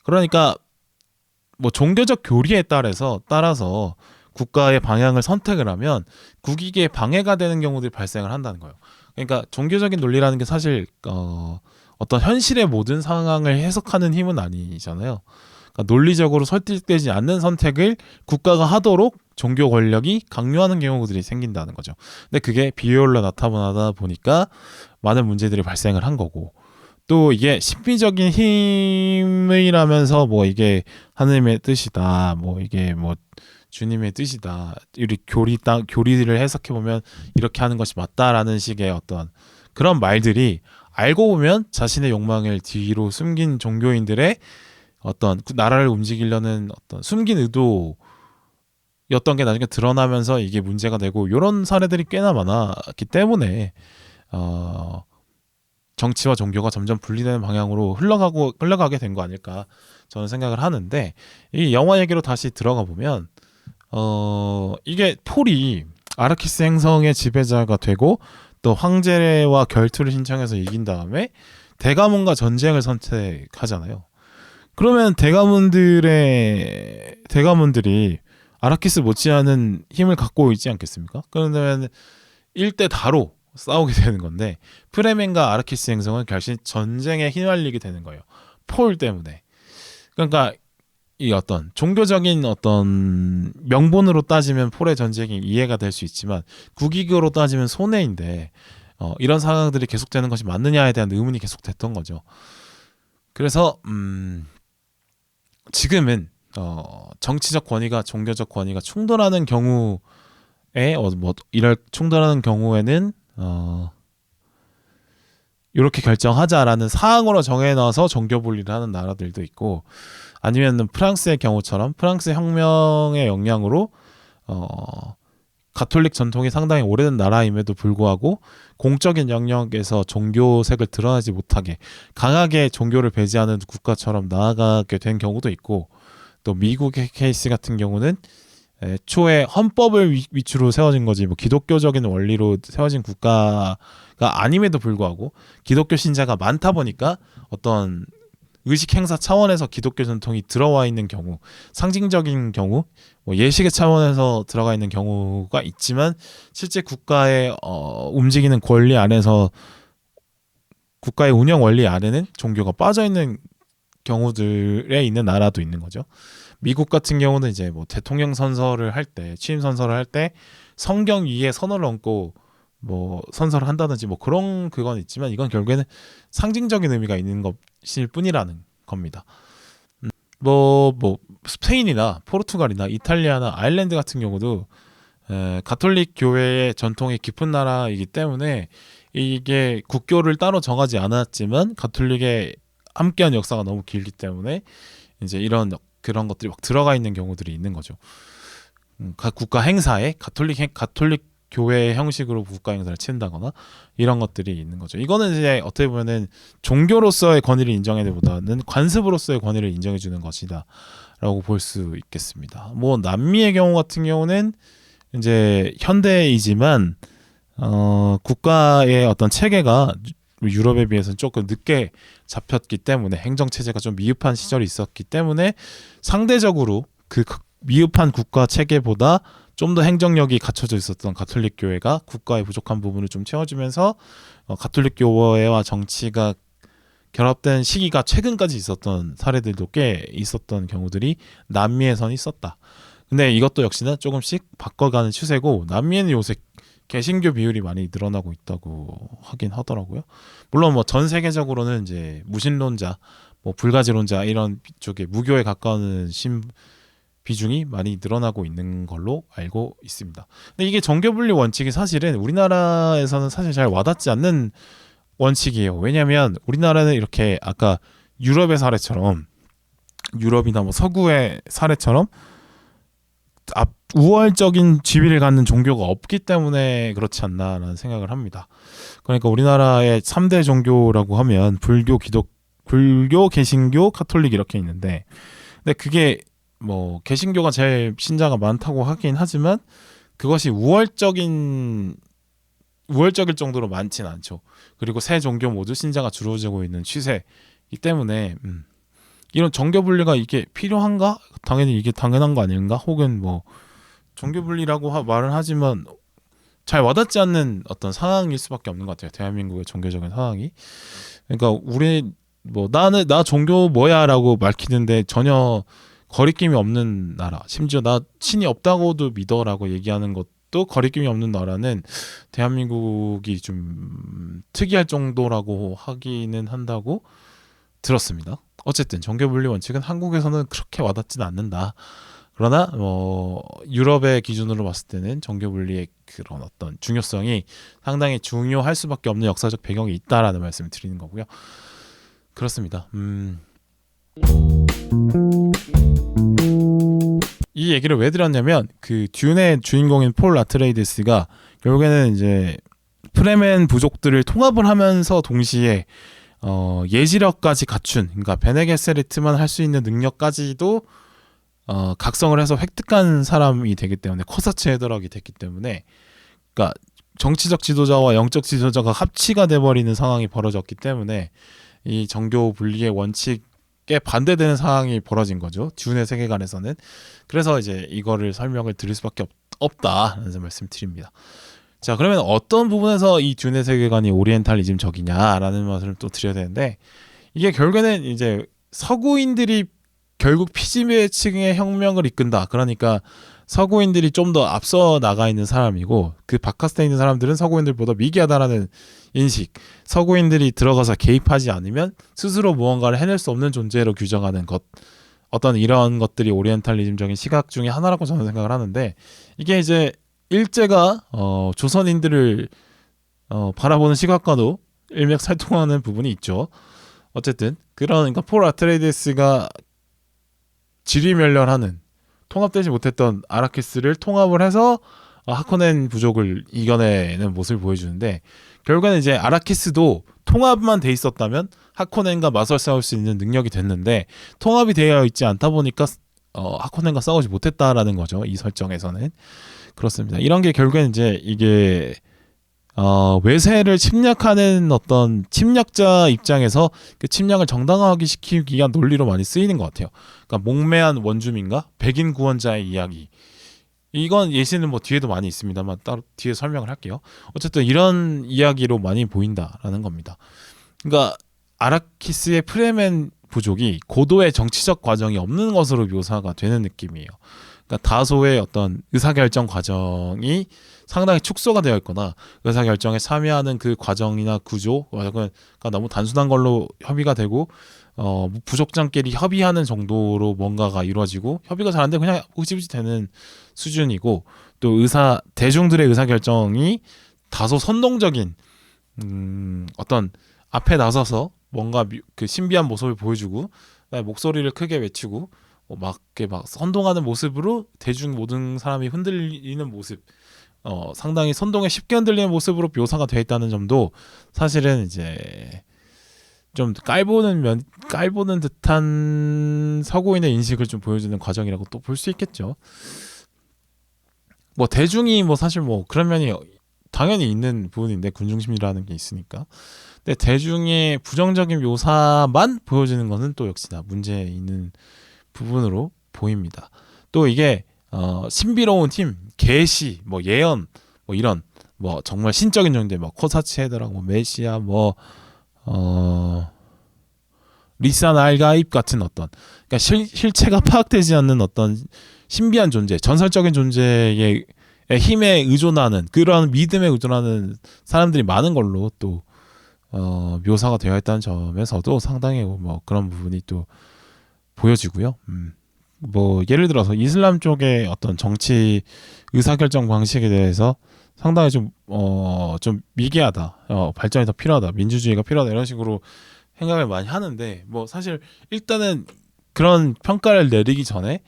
그러니까 뭐 종교적 교리에 따라서 국가의 방향을 선택을 하면 국익에 방해가 되는 경우들이 발생을 한다는 거예요. 그러니까 종교적인 논리라는 게 사실 어떤 현실의 모든 상황을 해석하는 힘은 아니잖아요. 그러니까 논리적으로 설득되지 않는 선택을 국가가 하도록 종교 권력이 강요하는 경우들이 생긴다는 거죠. 근데 그게 비효율로 나타나다 보니까 많은 문제들이 발생을 한 거고, 또 이게 신비적인 힘이라면서 뭐 이게 하느님의 뜻이다, 뭐 이게 뭐 주님의 뜻이다, 우리 교리를 해석해 보면 이렇게 하는 것이 맞다라는 식의 어떤 그런 말들이 알고 보면 자신의 욕망을 뒤로 숨긴 종교인들의 어떤 그 나라를 움직이려는 어떤 숨긴 의도였던 게 나중에 드러나면서 이게 문제가 되고, 이런 사례들이 꽤나 많았기 때문에 정치와 종교가 점점 분리되는 방향으로 흘러가게 된 거 아닐까 저는 생각을 하는데, 이 영화 얘기로 다시 들어가 보면 이게 폴이 아라키스 행성의 지배자가 되고 또 황제와 결투를 신청해서 이긴 다음에 대가문과 전쟁을 선택하잖아요. 그러면 대가문들이 아라키스 못지않은 힘을 갖고 있지 않겠습니까? 그러면 1대 다로 싸우게 되는 건데, 프레멘과 아라키스 행성은 결국 전쟁에 휘말리게 되는 거예요. 폴 때문에. 그러니까 이 어떤 종교적인 어떤 명분으로 따지면 폴의 전쟁이 이해가 될 수 있지만, 국익으로 따지면 손해인데 이런 상황들이 계속되는 것이 맞느냐에 대한 의문이 계속됐던 거죠. 그래서 지금은 정치적 권위가 종교적 권위가 충돌하는 경우에 이럴 충돌하는 경우에는 이렇게 결정하자라는 사항으로 정해놔서 종교 분리를 하는 나라들도 있고, 아니면 프랑스의 경우처럼 프랑스 혁명의 영향으로 가톨릭 전통이 상당히 오래된 나라임에도 불구하고 공적인 영역에서 종교색을 드러나지 못하게 강하게 종교를 배제하는 국가처럼 나아가게 된 경우도 있고, 또 미국의 케이스 같은 경우는 애초에 헌법을 위주로 세워진 거지 뭐 기독교적인 원리로 세워진 국가가 아님에도 불구하고 기독교 신자가 많다 보니까 어떤 의식 행사 차원에서 기독교 전통이 들어와 있는 경우, 상징적인 경우, 뭐 예식의 차원에서 들어가 있는 경우가 있지만, 실제 국가의 움직이는 권리 안에서 국가의 운영 원리 안에는 종교가 빠져 있는 경우들에 있는 나라도 있는 거죠. 미국 같은 경우는 이제 뭐 대통령 선서를 할 때, 취임 선서를 할 때 성경 위에 선을 얹고 뭐 선서를 한다든지 뭐 그런 그건 있지만, 이건 결국에는 상징적인 의미가 있는 것일 뿐이라는 겁니다. 뭐 스페인이나 포르투갈이나 이탈리아나 아일랜드 같은 경우도 가톨릭 교회의 전통이 깊은 나라이기 때문에 이게 국교를 따로 정하지 않았지만 가톨릭의 함께한 역사가 너무 길기 때문에 이제 그런 것들이 막 들어가 있는 경우들이 있는 거죠. 각 국가 행사에 가톨릭 교회의 형식으로 국가 행사를 친다거나 이런 것들이 있는 거죠. 이거는 이제 어떻게 보면은 종교로서의 권위를 인정하기보다는 관습으로서의 권위를 인정해 주는 것이다라고 볼 수 있겠습니다. 뭐 남미의 경우 같은 경우는 이제 현대이지만 국가의 어떤 체계가 유럽에 비해서는 조금 늦게 잡혔기 때문에, 행정 체제가 좀 미흡한 시절이 있었기 때문에 상대적으로 그 미흡한 국가 체계보다 좀 더 행정력이 갖춰져 있었던 가톨릭 교회가 국가의 부족한 부분을 좀 채워주면서 가톨릭 교회와 정치가 결합된 시기가 최근까지 있었던 사례들도 꽤 있었던 경우들이 남미에선 있었다. 근데 이것도 역시나 조금씩 바꿔가는 추세고, 남미에는 요새 개신교 비율이 많이 늘어나고 있다고 하긴 하더라고요. 물론 뭐 전 세계적으로는 이제 무신론자, 뭐 불가지론자 이런 쪽에 무교에 가까운 비중이 많이 늘어나고 있는 걸로 알고 있습니다. 근데 이게 정교분리 원칙이 사실은 우리나라에서는 사실 잘 와닿지 않는 원칙이에요. 왜냐하면 우리나라는 이렇게 아까 유럽의 사례처럼, 유럽이나 뭐 서구의 사례처럼 우월적인 지위를 갖는 종교가 없기 때문에 그렇지 않나라는 생각을 합니다. 그러니까 우리나라의 3대 종교라고 하면 불교, 개신교, 가톨릭 이렇게 있는데, 근데 그게 뭐 개신교가 제일 신자가 많다고 하긴 하지만 그것이 우월적일 정도로 많진 않죠. 그리고 세 종교 모두 신자가 줄어들고 있는 추세이기 때문에 이런 종교 분리가 이게 필요한가? 당연히 이게 당연한 거 아닌가? 혹은 뭐 종교 분리라고 말은 하지만 잘 와닿지 않는 어떤 상황일 수밖에 없는 것 같아요. 대한민국의 종교적인 상황이. 그러니까 뭐 나 종교 뭐야라고 밝히는데 전혀 거리낌이 없는 나라, 심지어 나 신이 없다고도 믿어라고 얘기하는 것도 거리낌이 없는 나라는 대한민국이 좀 특이할 정도라고 하기는 한다고 들었습니다. 어쨌든 정교분리 원칙은 한국에서는 그렇게 와닿지는 않는다. 그러나 유럽의 기준으로 봤을 때는 정교분리의 그런 어떤 중요성이 상당히 중요할 수밖에 없는 역사적 배경이 있다라는 말씀을 드리는 거고요. 그렇습니다. 이 얘기를 왜 드렸냐면 그 듄의 주인공인 폴 아트레이데스가 결국에는 이제 프레멘 부족들을 통합을 하면서 동시에 예지력까지 갖춘, 그러니까 베네 게세리트만 할 수 있는 능력까지도 각성을 해서 획득한 사람이 되기 때문에 코사츠 헤더락이 됐기 때문에, 그러니까 정치적 지도자와 영적 지도자가 합치가 돼버리는 상황이 벌어졌기 때문에 이 정교 분리의 원칙에 반대되는 상황이 벌어진 거죠. 듄의 세계관에서는. 그래서 이제 이거를 설명을 드릴 수밖에 없다라는 말씀을 드립니다. 자, 그러면 어떤 부분에서 이 듄의 세계관이 오리엔탈리즘적이냐라는 말을 또 드려야 되는데, 이게 결국에는 이제 서구인들이 결국 피지배층의 혁명을 이끈다. 그러니까 서구인들이 좀 더 앞서 나가 있는 사람이고 그 바깥에 있는 사람들은 서구인들보다 미개하다라는 인식, 서구인들이 들어가서 개입하지 않으면 스스로 무언가를 해낼 수 없는 존재로 규정하는 것, 어떤 이런 것들이 오리엔탈리즘적인 시각 중에 하나라고 저는 생각을 하는데, 이게 이제 일제가 조선인들을 바라보는 시각과도 일맥살통하는 부분이 있죠. 어쨌든 그러니까 폴 아트레이데스가 지리멸렬하는, 통합되지 못했던 아라키스를 통합을 해서 하코넨 부족을 이겨내는 모습을 보여주는데, 결국에는 이제 아라키스도 통합만 돼 있었다면 하코넨과 맞설 싸울 수 있는 능력이 됐는데 통합이 되어 있지 않다 보니까 하코넨과 싸우지 못했다라는 거죠. 이 설정에서는. 그렇습니다. 이런 게 결국에는 이제 이게 외세를 침략하는 어떤 침략자 입장에서 그 침략을 정당화하기 시키기 위한 논리로 많이 쓰이는 것 같아요. 그러니까 목매한 원주민과 백인 구원자의 이야기. 이건 예시는 뭐 뒤에도 많이 있습니다만 따로 뒤에 설명을 할게요. 어쨌든 이런 이야기로 많이 보인다라는 겁니다. 그러니까 아라키스의 프레멘 부족이 고도의 정치적 과정이 없는 것으로 묘사가 되는 느낌이에요. 그러니까 다소의 어떤 의사결정 과정이 상당히 축소가 되어 있거나 의사결정에 참여하는 그 과정이나 구조가 너무 단순한 걸로 협의가 되고 부족장끼리 협의하는 정도로 뭔가가 이루어지고 협의가 잘 안 되고 그냥 흐지부지 되는 수준이고, 또 대중들의 의사결정이 다소 선동적인 어떤 앞에 나서서 뭔가 그 신비한 모습을 보여주고 목소리를 크게 외치고 막 선동하는 모습으로 대중 모든 사람이 흔들리는 모습, 상당히 선동에 쉽게 흔들리는 모습으로 묘사가 되어 있다는 점도 사실은 이제 좀 깔보는 듯한 서구인의 인식을 좀 보여주는 과정이라고 또 볼 수 있겠죠. 뭐 대중이 뭐 사실 뭐 그런 면이 당연히 있는 부분인데, 군중심리라는 게 있으니까. 근데 대중의 부정적인 묘사만 보여주는 것은 또 역시나 문제 있는 부분으로 보입니다. 또 이게 신비로운 힘, 계시, 뭐 예언, 뭐 이런 뭐 정말 신적인 존재, 뭐 코사치 헤드라고 뭐 메시아, 뭐 리산 알가입 같은 어떤, 그러니까 실체가 파악되지 않는 어떤 신비한 존재, 전설적인 존재의 힘에 의존하는, 그런 믿음에 의존하는 사람들이 많은 걸로 또 묘사가 되어 있다는 점에서도 상당히 뭐 그런 부분이 또 보여지고요. 뭐 예를 들어서 이슬람 쪽의 어떤 정치 의사결정 방식에 대해서 상당히 좀 미개하다, 발전이 더 필요하다, 민주주의가 필요하다, 이런 식으로 생각을 많이 하는데, 뭐 사실 일단은 그런 평가를 내리기 전에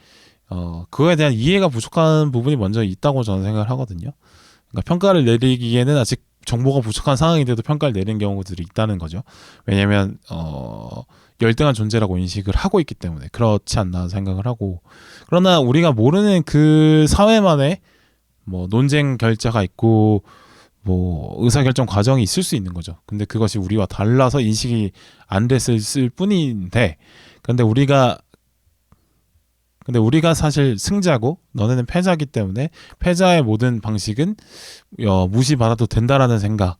그거에 대한 이해가 부족한 부분이 먼저 있다고 저는 생각을 하거든요. 그러니까 평가를 내리기에는 아직 정보가 부족한 상황인데도 평가를 내리는 경우들이 있다는 거죠. 왜냐하면 열등한 존재라고 인식을 하고 있기 때문에 그렇지 않나 생각을 하고, 그러나 우리가 모르는 그 사회만의 뭐 논쟁 결자가 있고 뭐 의사결정 과정이 있을 수 있는 거죠. 근데 그것이 우리와 달라서 인식이 안 됐을 뿐인데, 근데 우리가 사실 승자고 너네는 패자기 때문에 패자의 모든 방식은 무시받아도 된다라는 생각,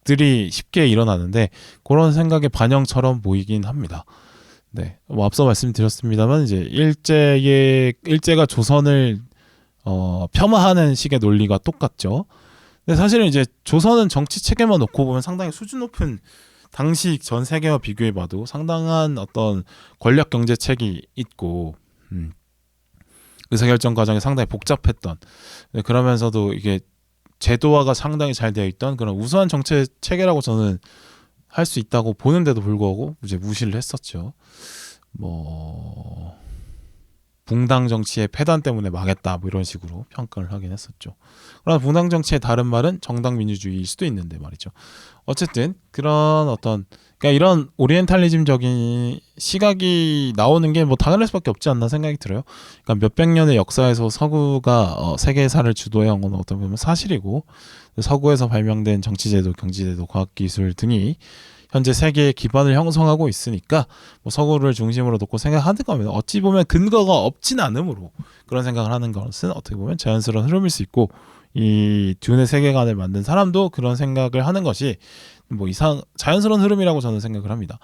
일들이 쉽게 일어나는데 그런 생각의 반영처럼 보이긴 합니다. 네, 뭐 앞서 말씀드렸습니다만 이제 일제가 조선을 폄하하는 식의 논리가 똑같죠. 근데 사실은 이제 조선은 정치 체계만 놓고 보면 상당히 수준 높은 당시 전 세계와 비교해봐도 상당한 어떤 권력 경제책이 있고 의사결정 과정이 상당히 복잡했던 그러면서도 이게 제도화가 상당히 잘 되어 있던 그런 우수한 정치 체계라고 저는 할 수 있다고 보는데도 불구하고 이제 무시를 했었죠. 뭐 붕당 정치의 폐단 때문에 망했다 뭐 이런 식으로 평가를 하긴 했었죠. 그러나 붕당 정치의 다른 말은 정당 민주주의일 수도 있는데 말이죠. 어쨌든 그런 어떤 그러니까 이런 오리엔탈리즘적인 시각이 나오는 게 뭐 당연할 수밖에 없지 않나 생각이 들어요. 그러니까 몇백 년의 역사에서 서구가 세계사를 주도해온 건 어떤 보면 사실이고 서구에서 발명된 정치제도, 경제제도, 과학기술 등이 현재 세계의 기반을 형성하고 있으니까 뭐 서구를 중심으로 놓고 생각하는 거면 어찌 보면 근거가 없진 않으므로 그런 생각을 하는 것은 어떻게 보면 자연스러운 흐름일 수 있고 이 듄의 세계관을 만든 사람도 그런 생각을 하는 것이 뭐 자연스러운 흐름이라고 저는 생각을 합니다.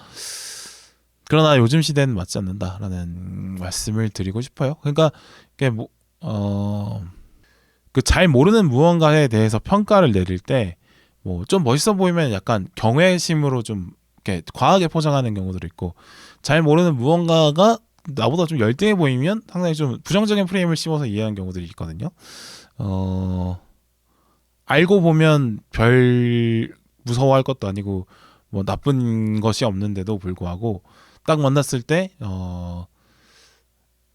그러나 요즘 시대는 맞지 않는다라는 말씀을 드리고 싶어요. 그러니까 그 잘 모르는 무언가에 대해서 평가를 내릴 때 뭐 좀 멋있어 보이면 약간 경외심으로 좀 이렇게 과하게 포장하는 경우들이 있고 잘 모르는 무언가가 나보다 좀 열등해 보이면 상당히 좀 부정적인 프레임을 씌워서 이해하는 경우들이 있거든요. 알고 보면 별 무서워할 것도 아니고 뭐 나쁜 것이 없는데도 불구하고 딱 만났을 때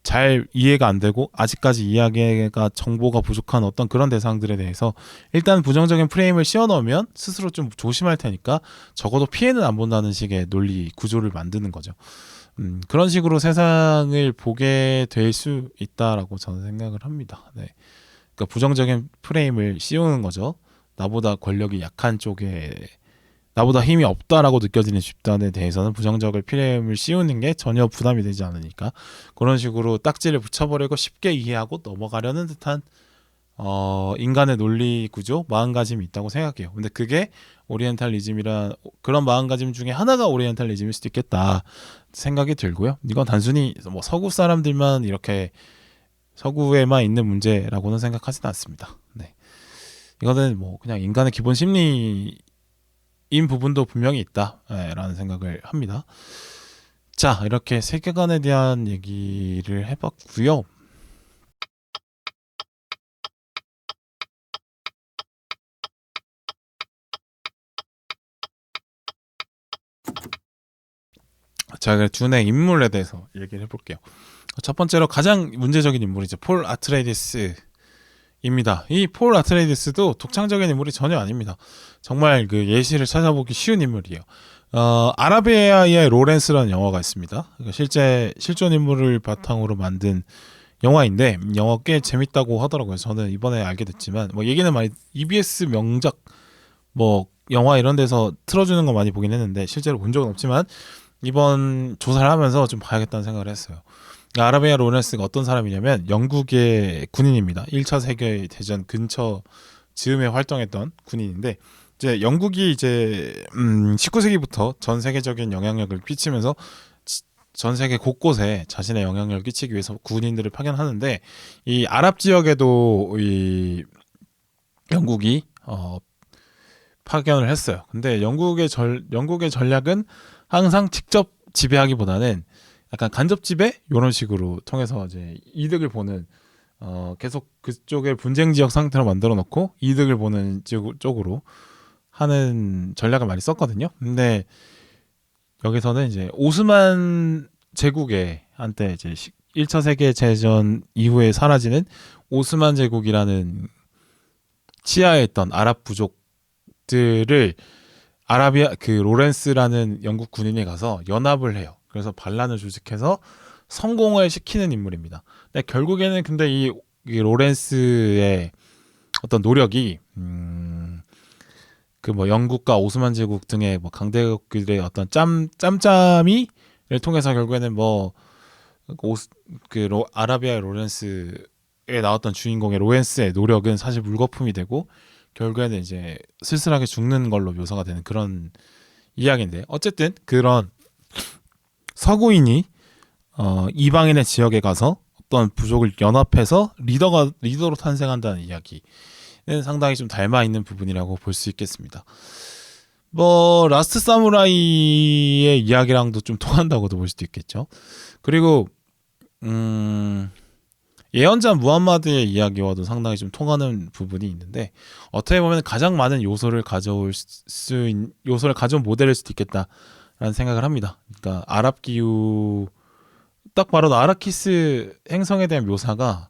잘 이해가 안 되고 아직까지 이야기가 정보가 부족한 어떤 그런 대상들에 대해서 일단 부정적인 프레임을 씌워넣으면 스스로 좀 조심할 테니까 적어도 피해는 안 본다는 식의 논리 구조를 만드는 거죠. 그런 식으로 세상을 보게 될 수 있다라고 저는 생각을 합니다. 네. 그러니까 부정적인 프레임을 씌우는 거죠. 나보다 권력이 약한 쪽에 나보다 힘이 없다라고 느껴지는 집단에 대해서는 부정적인 프레임을 씌우는 게 전혀 부담이 되지 않으니까 그런 식으로 딱지를 붙여버리고 쉽게 이해하고 넘어가려는 듯한 인간의 논리 구조, 마음가짐이 있다고 생각해요. 근데 그게 오리엔탈리즘이란 그런 마음가짐 중에 하나가 오리엔탈리즘일 수도 있겠다 생각이 들고요. 이건 단순히 뭐 서구 사람들만 이렇게 서구에만 있는 문제라고는 생각하지는 않습니다. 네. 이거는 뭐 그냥 인간의 기본 심리인 부분도 분명히 있다라는 생각을 합니다. 자, 이렇게 세계관에 대한 얘기를 해봤고요. 자, 그럼 둔의 인물에 대해서 얘기를 해볼게요. 첫 번째로 가장 문제적인 인물이죠. 폴 아트레이디스입니다. 이 폴 아트레이디스도 독창적인 인물이 전혀 아닙니다. 정말 그 예시를 찾아보기 쉬운 인물이에요. 아라비아의 로렌스라는 영화가 있습니다. 그러니까 실제 실존 인물을 바탕으로 만든 영화인데 영화 꽤 재밌다고 하더라고요. 저는 이번에 알게 됐지만 뭐 얘기는 많이 EBS 명작 뭐 영화 이런 데서 틀어주는 거 많이 보긴 했는데 실제로 본 적은 없지만 이번 조사를 하면서 좀 봐야겠다는 생각을 했어요. 아라비아 로렌스가 어떤 사람이냐면 영국의 군인입니다. 1차 세계대전 근처 즈음에 활동했던 군인인데 이제 영국이 이제 19세기부터 전 세계적인 영향력을 끼치면서 전 세계 곳곳에 자신의 영향력을 끼치기 위해서 군인들을 파견하는데 이 아랍 지역에도 이 영국이 파견을 했어요. 근데 영국의 전략은 항상 직접 지배하기보다는 약간 간접 지배 이런 식으로 통해서 이제 이득을 보는 계속 그쪽을 분쟁 지역 상태로 만들어 놓고 이득을 보는 쪽으로 하는 전략을 많이 썼거든요. 근데 여기서는 이제 오스만 제국의 한때 이제 1차 세계 대전 이후에 사라지는 오스만 제국이라는 치하에 있던 아랍 부족들을 아라비아 그 로렌스라는 영국 군인이 가서 연합을 해요. 그래서 반란을 조직해서 성공을 시키는 인물입니다. 근데 결국에는 근데 이 로렌스의 어떤 노력이 그 뭐 영국과 오스만 제국 등의 뭐 강대국들의 어떤 짬짬이를 통해서 결국에는 뭐 아라비아의 로렌스에 나왔던 주인공의 로렌스의 노력은 사실 물거품이 되고 결국에는 이제 쓸쓸하게 죽는 걸로 묘사가 되는 그런 이야기인데, 어쨌든 그런 서구인이 이방인의 지역에 가서 어떤 부족을 연합해서 리더로 탄생한다는 이야기는 상당히 좀 닮아 있는 부분이라고 볼 수 있겠습니다. 뭐 라스트 사무라이의 이야기랑도 좀 통한다고도 볼 수도 있겠죠. 그리고 예언자 무함마드의 이야기와도 상당히 좀 통하는 부분이 있는데, 어떻게 보면 가장 많은 요소를 가져온 모델일 수도 있겠다라는 생각을 합니다. 그러니까 아랍 기후, 딱 바로 아라키스 행성에 대한 묘사가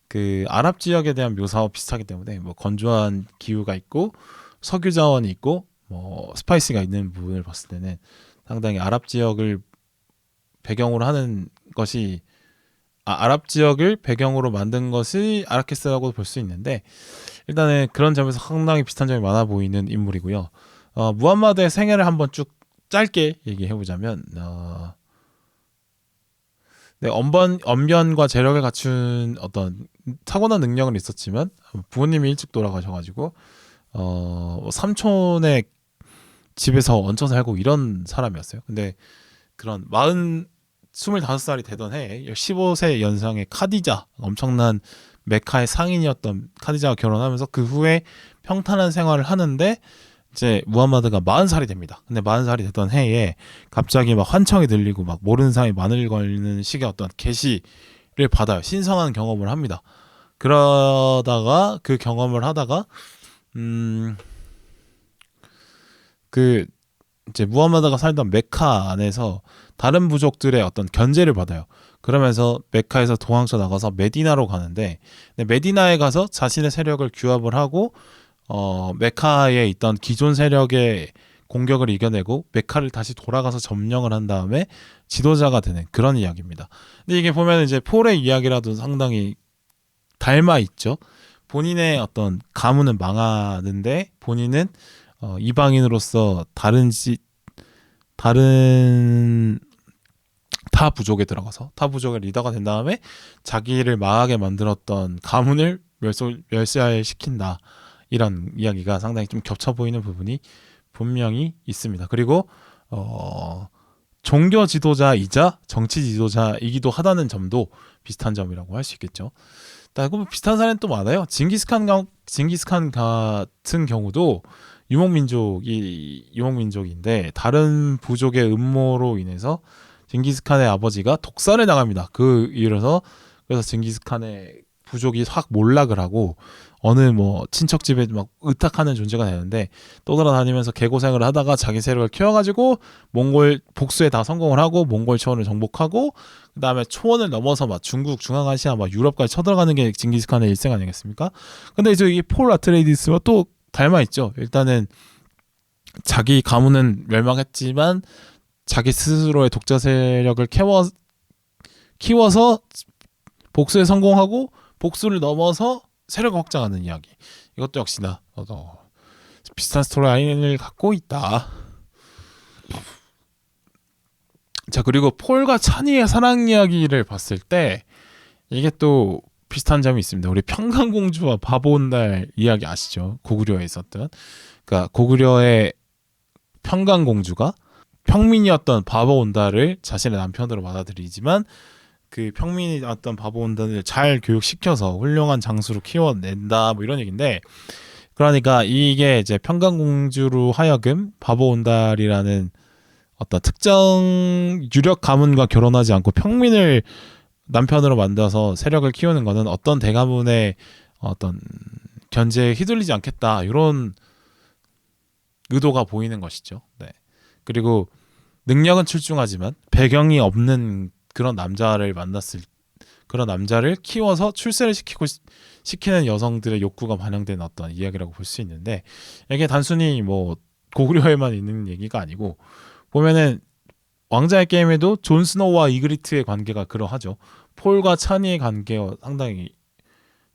그 아랍 지역에 대한 묘사와 비슷하기 때문에, 뭐 건조한 기후가 있고 석유 자원이 있고 뭐 스파이스가 있는 부분을 봤을 때는 상당히 아랍 지역을 배경으로 하는 것이 아랍 지역을 배경으로 만든 것이 아라키스라고 볼 수 있는데, 일단은 그런 점에서 상당히 비슷한 점이 많아 보이는 인물이고요. 무함마드의 생애를 한번 쭉 짧게 얘기해 보자면, 네, 언변과 재력을 갖춘 어떤 타고난 능력은 있었지만 부모님이 일찍 돌아가셔가지고 삼촌의 집에서 얹혀 살고 이런 사람이었어요. 근데 그런 25살이 되던 해에 15세 연상의 카디자, 엄청난 메카의 상인이었던 카디자와 결혼하면서 그 후에 평탄한 생활을 하는데, 이제 무함마드가 40살이 됩니다. 근데 40살이 되던 해에 갑자기 막 환청이 들리고 막 모르는 사람이 마늘 걸리는 식의 어떤 계시를 받아요. 신성한 경험을 합니다. 그러다가 그 경험을 하다가 그 이제 무함마드가 살던 메카 안에서 다른 부족들의 어떤 견제를 받아요. 그러면서 메카에서 도망쳐 나가서 메디나로 가는데, 메디나에 가서 자신의 세력을 규합을 하고 메카에 있던 기존 세력의 공격을 이겨내고 메카를 다시 돌아가서 점령을 한 다음에 지도자가 되는 그런 이야기입니다. 근데 이게 보면 이제 폴의 이야기라도 상당히 닮아 있죠. 본인의 어떤 가문은 망하는데 본인은 이방인으로서 다른 타 부족에 들어가서 타 부족의 리더가 된 다음에 자기를 망하게 만들었던 가문을 멸시시킨다. 이런 이야기가 상당히 좀 겹쳐 보이는 부분이 분명히 있습니다. 그리고 종교 지도자이자 정치 지도자이기도 하다는 점도 비슷한 점이라고 할 수 있겠죠. 비슷한 사례는 또 많아요. 징기스칸 같은 경우도 유목민족인데 다른 부족의 음모로 인해서 징기스칸의 아버지가 독살을 당합니다. 그래서 징기스칸의 부족이 확 몰락을 하고 어느 뭐 친척 집에 막 의탁하는 존재가 되는데, 떠돌아다니면서 개고생을 하다가 자기 세력을 키워가지고 몽골 복수에 다 성공을 하고 몽골 초원을 정복하고, 그 다음에 초원을 넘어서 막 중국, 중앙아시아, 막 유럽까지 쳐들어가는 게 징기스칸의 일생 아니겠습니까? 근데 이제 이 폴 아트레이디스와 또 닮아 있죠. 일단은 자기 가문은 멸망했지만 자기 스스로의 독자 세력을 키워서 복수에 성공하고 복수를 넘어서 세력을 확장하는 이야기. 이것도 역시나 비슷한 스토리라인을 갖고 있다. 자, 그리고 폴과 찬이의 사랑 이야기를 봤을 때 이게 또 비슷한 점이 있습니다. 우리 평강공주와 바보온달 이야기 아시죠? 고구려에 있었던. 그러니까 고구려의 평강공주가 평민이었던 바보온달을 자신의 남편으로 받아들이지만, 그 평민이었던 바보온달을 잘 교육시켜서 훌륭한 장수로 키워낸다, 뭐 이런 얘기인데, 그러니까 이게 이제 평강공주로 하여금 바보온달이라는 어떤 특정 유력 가문과 결혼하지 않고 평민을 남편으로 만들어서 세력을 키우는 거는 어떤 대가문의 어떤 견제에 휘둘리지 않겠다, 이런 의도가 보이는 것이죠. 네. 그리고 능력은 출중하지만 배경이 없는 그런 남자를 키워서 출세를 시키는 여성들의 욕구가 반영된 어떤 이야기라고 볼 수 있는데, 이게 단순히 뭐 고구려에만 있는 얘기가 아니고, 보면은 왕자의 게임에도 존 스노우와 이그리트의 관계가 그러하죠. 폴과 찬이의 관계와 상당히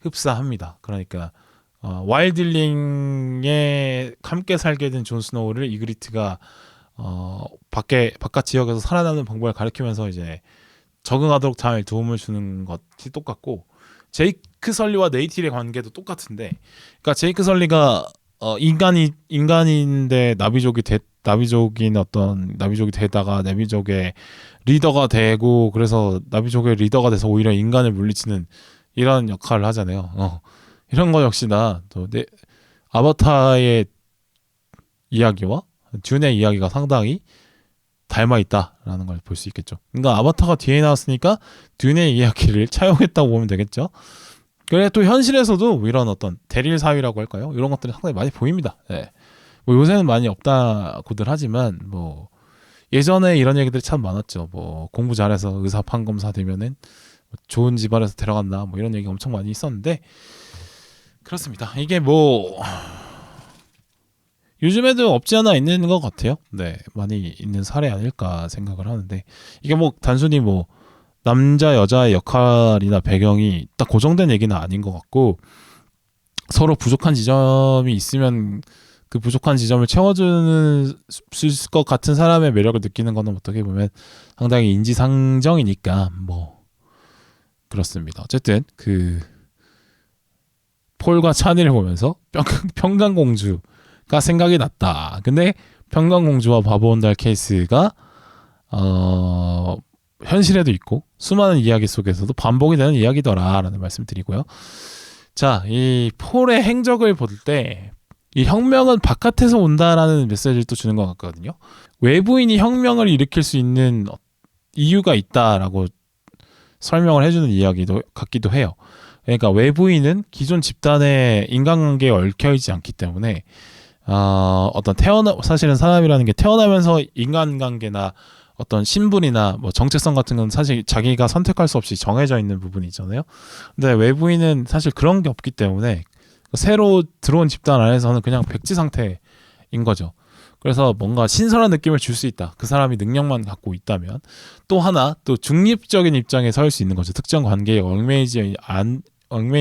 흡사합니다. 그러니까 와일드링에 함께 살게 된 존 스노우를 이그리트가 바깥 지역에서 살아남는 방법을 가르치면서 이제 적응하도록 잘 도움을 주는 것이 똑같고, 제이크 설리와 네이틸의 관계도 똑같은데, 그러니까 제이크 설리가 인간인데 나비족이 되다가 나비족의 리더가 되고, 그래서 나비족의 리더가 돼서 오히려 인간을 물리치는 이런 역할을 하잖아요. 이런 거 역시나 또 아바타의 이야기와 듄의 이야기가 상당히 닮아 있다라는 걸 볼 수 있겠죠. 그러니까 아바타가 뒤에 나왔으니까 듄의 이야기를 차용했다고 보면 되겠죠. 그래, 또 현실에서도 이런 어떤 대릴 사위라고 할까요? 이런 것들이 상당히 많이 보입니다. 네. 뭐 요새는 많이 없다고들 하지만 뭐 예전에 이런 얘기들이 참 많았죠. 뭐 공부 잘해서 의사 판검사 되면은 좋은 집안에서 데려간다, 뭐 이런 얘기 엄청 많이 있었는데, 그렇습니다. 이게 뭐 요즘에도 없지 않아 있는 것 같아요. 네, 많이 있는 사례 아닐까 생각을 하는데, 이게 뭐 단순히 뭐 남자 여자의 역할이나 배경이 딱 고정된 얘기는 아닌 것 같고, 서로 부족한 지점이 있으면 그 부족한 지점을 채워주는 수 있을 것 같은 사람의 매력을 느끼는 거는 어떻게 보면 상당히 인지상정이니까 뭐 그렇습니다. 어쨌든 그 폴과 찬이를 보면서 평강공주가 생각이 났다. 근데 평강공주와 바보온달 케이스가 현실에도 있고 수많은 이야기 속에서도 반복이 되는 이야기더라라는 말씀드리고요. 자, 이 폴의 행적을 볼 때 이 혁명은 바깥에서 온다라는 메시지를 또 주는 것 같거든요. 외부인이 혁명을 일으킬 수 있는 이유가 있다라고 설명을 해주는 이야기도 같기도 해요. 그러니까 외부인은 기존 집단의 인간관계에 얽혀있지 않기 때문에 어떤 사실은 사람이라는 게 태어나면서 인간관계나 어떤 신분이나 뭐 정체성 같은 건 사실 자기가 선택할 수 없이 정해져 있는 부분이 있잖아요. 근데 외부인은 사실 그런 게 없기 때문에 새로 들어온 집단 안에서는 그냥 백지 상태인 거죠. 그래서 뭔가 신선한 느낌을 줄 수 있다. 그 사람이 능력만 갖고 있다면. 또 하나, 또 중립적인 입장에 설 수 있는 거죠. 특정 관계에 얽매인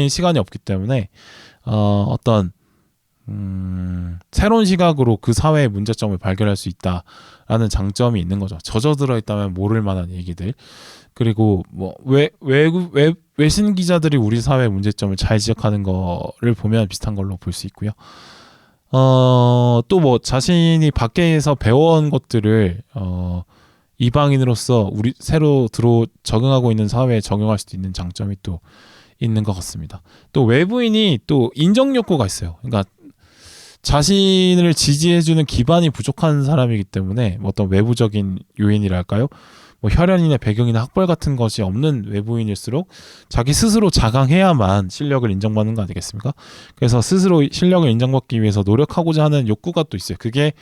시간이 없기 때문에 어떤 새로운 시각으로 그 사회의 문제점을 발견할 수 있다라는 장점이 있는 거죠. 젖어들어 있다면 모를 만한 얘기들. 그리고 뭐 외신 기자들이 우리 사회의 문제점을 잘 지적하는 거를 보면 비슷한 걸로 볼 수 있고요. 또 뭐 자신이 밖에서 배워온 것들을 이방인으로서 우리 새로 적응하고 있는 사회에 적용할 수도 있는 장점이 또 있는 것 같습니다. 또 외부인이 또 인정 욕구가 있어요. 그러니까 자신을 지지해주는 기반이 부족한 사람이기 때문에 뭐 어떤 외부적인 요인이랄까요? 뭐 혈연이나 배경이나 학벌 같은 것이 없는 외부인일수록 자기 스스로 자강해야만 실력을 인정받는 거 아니겠습니까? 그래서 스스로 실력을 인정받기 위해서 노력하고자 하는 욕구가 또 있어요. 그게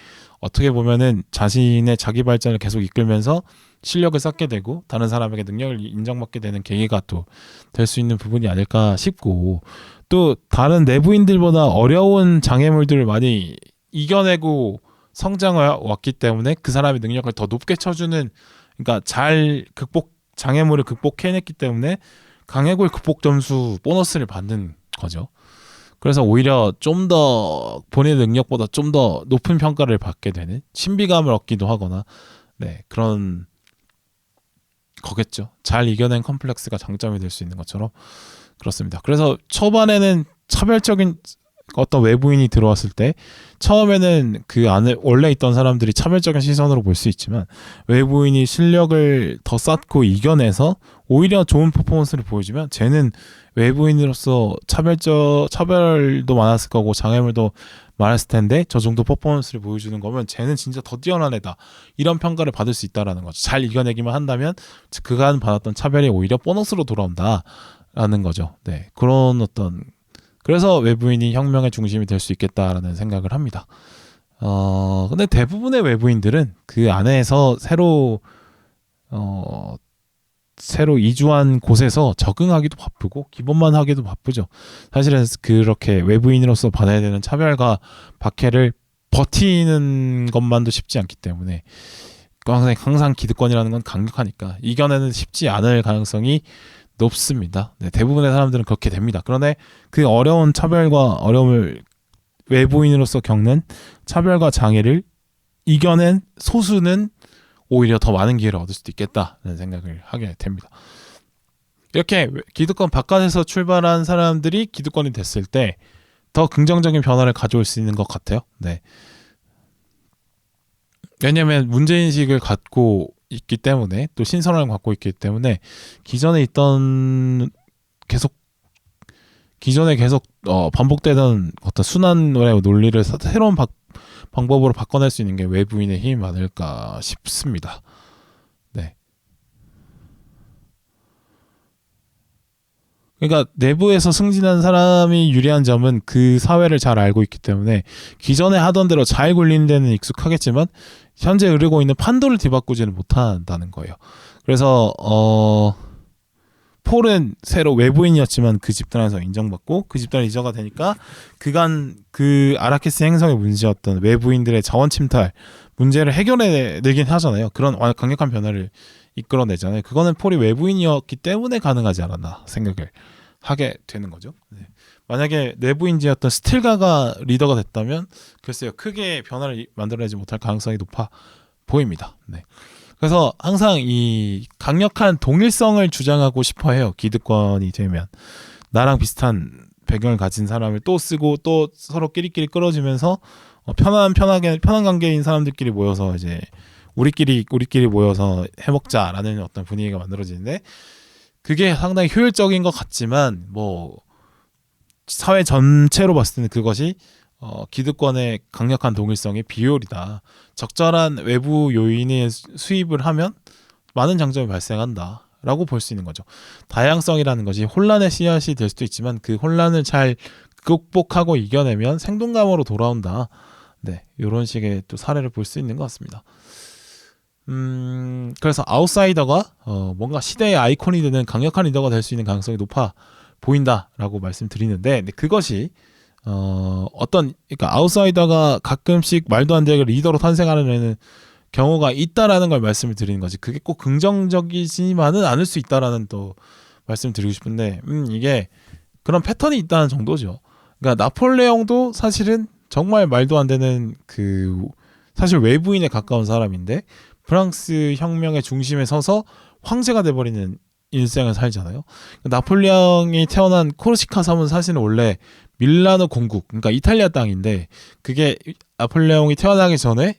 어떻게 보면은 자신의 자기 발전을 계속 이끌면서 실력을 쌓게 되고 다른 사람에게 능력을 인정받게 되는 계기가 또 될 수 있는 부분이 아닐까 싶고, 또 다른 내부인들보다 어려운 장애물들을 많이 이겨내고 성장해 왔기 때문에 그 사람의 능력을 더 높게 쳐주는, 그러니까 장애물을 극복해냈기 때문에 강해골 극복 점수 보너스를 받는 거죠. 그래서 오히려 좀 더 본인의 능력보다 좀 더 높은 평가를 받게 되는, 신비감을 얻기도 하거나, 네, 그런 거겠죠. 잘 이겨낸 컴플렉스가 장점이 될 수 있는 것처럼 그렇습니다. 그래서 초반에는 차별적인 어떤 외부인이 들어왔을 때 처음에는 그 안에 원래 있던 사람들이 차별적인 시선으로 볼 수 있지만, 외부인이 실력을 더 쌓고 이겨내서 오히려 좋은 퍼포먼스를 보여주면 쟤는 외부인으로서 차별도 많았을 거고 장애물도 많았을 텐데 저 정도 퍼포먼스를 보여주는 거면 쟤는 진짜 더 뛰어난 애다, 이런 평가를 받을 수 있다라는 거죠. 잘 이겨내기만 한다면 그간 받았던 차별이 오히려 보너스로 돌아온다라는 거죠. 네, 그런 어떤, 그래서 외부인이 혁명의 중심이 될 수 있겠다라는 생각을 합니다. 근데 대부분의 외부인들은 그 안에서 새로 이주한 곳에서 적응하기도 바쁘고 기본만 하기도 바쁘죠. 사실은 그렇게 외부인으로서 받아야 되는 차별과 박해를 버티는 것만도 쉽지 않기 때문에, 항상 기득권이라는 건 강력하니까 이겨내는 쉽지 않을 가능성이 높습니다. 네, 대부분의 사람들은 그렇게 됩니다. 그런데 그 어려운 차별과 어려움을 외부인으로서 겪는 차별과 장애를 이겨낸 소수는 오히려 더 많은 기회를 얻을 수도 있겠다는 생각을 하게 됩니다. 이렇게 기득권 바깥에서 출발한 사람들이 기득권이 됐을 때 더 긍정적인 변화를 가져올 수 있는 것 같아요. 네. 왜냐하면 문제인식을 갖고 있기 때문에 또 신선함을 갖고 있기 때문에 기존에 있던 계속 기존에 계속 반복되던 어떤 순환의 논리를 새로운 방법으로 바꿔낼 수 있는 게 외부인의 힘이 아닐까 싶습니다. 네. 그러니까 내부에서 승진한 사람이 유리한 점은 그 사회를 잘 알고 있기 때문에 기존에 하던 대로 잘 굴리는 데는 익숙하겠지만 현재 흐르고 있는 판도를 뒤바꾸지는 못한다는 거예요. 그래서 폴은 새로 외부인이었지만 그 집단에서 인정받고 그 집단이 리더가 되니까 그간 그 아라키스 행성의 문제였던 외부인들의 자원 침탈 문제를 해결해내긴 하잖아요. 그런 강력한 변화를 이끌어내잖아요. 그거는 폴이 외부인이었기 때문에 가능하지 않았나 생각을 하게 되는 거죠. 네. 만약에 내부인지였던 스틸가가 리더가 됐다면 글쎄요, 크게 변화를 만들어내지 못할 가능성이 높아 보입니다. 네. 그래서 항상 이 강력한 동일성을 주장하고 싶어해요. 기득권이 되면 나랑 비슷한 배경을 가진 사람을 또 쓰고 또 서로 끼리끼리 끌어주면서 편한 관계인 사람들끼리 모여서 이제 우리끼리 모여서 해먹자라는 어떤 분위기가 만들어지는데 그게 상당히 효율적인 것 같지만 뭐 사회 전체로 봤을 때는 그것이 기득권의 강력한 동일성의 비효율이다. 적절한 외부 요인의 수입을 하면 많은 장점이 발생한다 라고 볼 수 있는 거죠. 다양성이라는 것이 혼란의 씨앗이 될 수도 있지만 그 혼란을 잘 극복하고 이겨내면 생동감으로 돌아온다. 네, 이런 식의 또 사례를 볼 수 있는 것 같습니다. 그래서 아웃사이더가 뭔가 시대의 아이콘이 되는 강력한 리더가 될 수 있는 가능성이 높아 보인다라고 말씀드리는데 그것이 그러니까 아웃사이더가 가끔씩 말도 안 되게 리더로 탄생하는 경우가 있다라는 걸 말씀을 드리는 거지. 그게 꼭 긍정적이지만은 않을 수 있다라는 또 말씀드리고 싶은데 이게 그런 패턴이 있다는 정도죠. 그러니까 나폴레옹도 사실은 정말 말도 안 되는 사실 외부인에 가까운 사람인데 프랑스 혁명의 중심에 서서 황제가 돼버리는 일생을 살잖아요. 나폴레옹이 태어난 코르시카 섬은 사실은 원래 밀라노 공국, 그러니까 이탈리아 땅인데 그게 나폴레옹이 태어나기 전에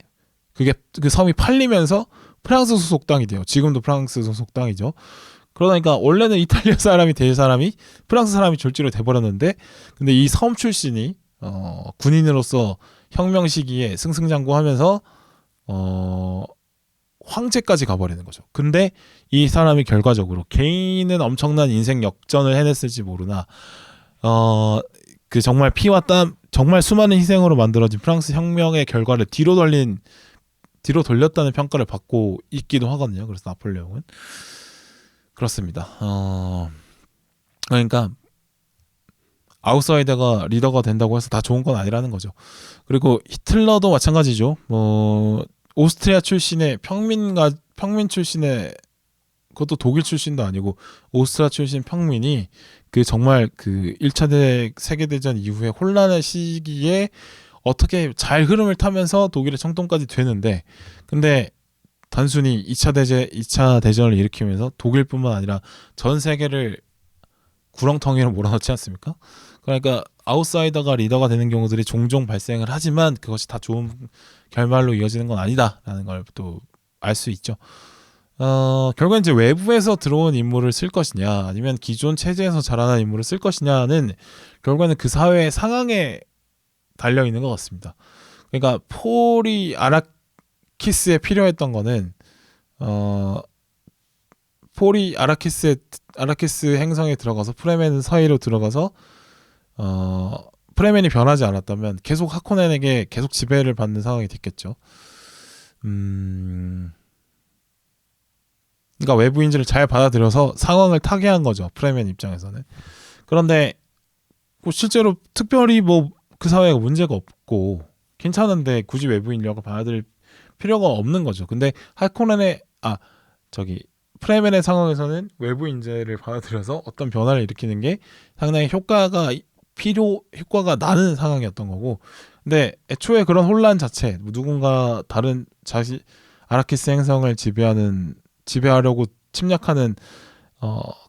그게 그 섬이 팔리면서 프랑스 소속 땅이 돼요. 지금도 프랑스 소속 땅이죠. 그러니까 원래는 이탈리아 사람이 될 사람이 프랑스 사람이 졸지로 돼버렸는데 근데 이 섬 출신이 군인으로서 혁명 시기에 승승장구하면서 황제까지 가버리는 거죠. 근데 이 사람이 결과적으로 개인은 엄청난 인생 역전을 해냈을지 모르나 그 정말 피와 땀 정말 수많은 희생으로 만들어진 프랑스 혁명의 결과를 뒤로 돌렸다는 평가를 받고 있기도 하거든요. 그래서 나폴레옹은 그렇습니다. 그러니까 아웃사이더가 리더가 된다고 해서 다 좋은 건 아니라는 거죠. 그리고 히틀러도 마찬가지죠. 오스트리아 출신의 평민 출신의 그것도 독일 출신도 아니고 오스트리아 출신 평민이 정말 1차 세계대전 이후에 혼란의 시기에 어떻게 잘 흐름을 타면서 독일의 청동까지 되는데 근데 단순히 2차 대전을 일으키면서 독일뿐만 아니라 전 세계를 구렁텅이로 몰아넣지 않습니까? 그러니까 아웃사이더가 리더가 되는 경우들이 종종 발생을 하지만 그것이 다 좋은 결말로 이어지는 건 아니다라는 걸 또 알 수 있죠. 결국엔 이제 외부에서 들어온 인물을 쓸 것이냐 아니면 기존 체제에서 자라난 인물을 쓸 것이냐는 결국에는 그 사회의 상황에 달려 있는 것 같습니다. 그러니까 폴이 아라키스에 필요했던 거는 폴이 아라키스 행성에 들어가서 프레멘 사이로 들어가서 프레멘이 변하지 않았다면 계속 하코넨에게 계속 지배를 받는 상황이 됐겠죠. 그러니까 외부인들을 잘 받아들여서 상황을 타개한 거죠. 프레멘 입장에서는. 그런데 실제로 특별히 그 사회가 문제가 없고 괜찮은데 굳이 외부인 인력을 받아들일 필요가 없는 거죠. 근데 프레멘의 상황에서는 외부 인재를 받아들여서 어떤 변화를 일으키는 게 상당히 효과가 나는 상황이었던 거고 근데 애초에 그런 혼란 자체 누군가 다른 아라키스 행성을 지배하려고 침략하는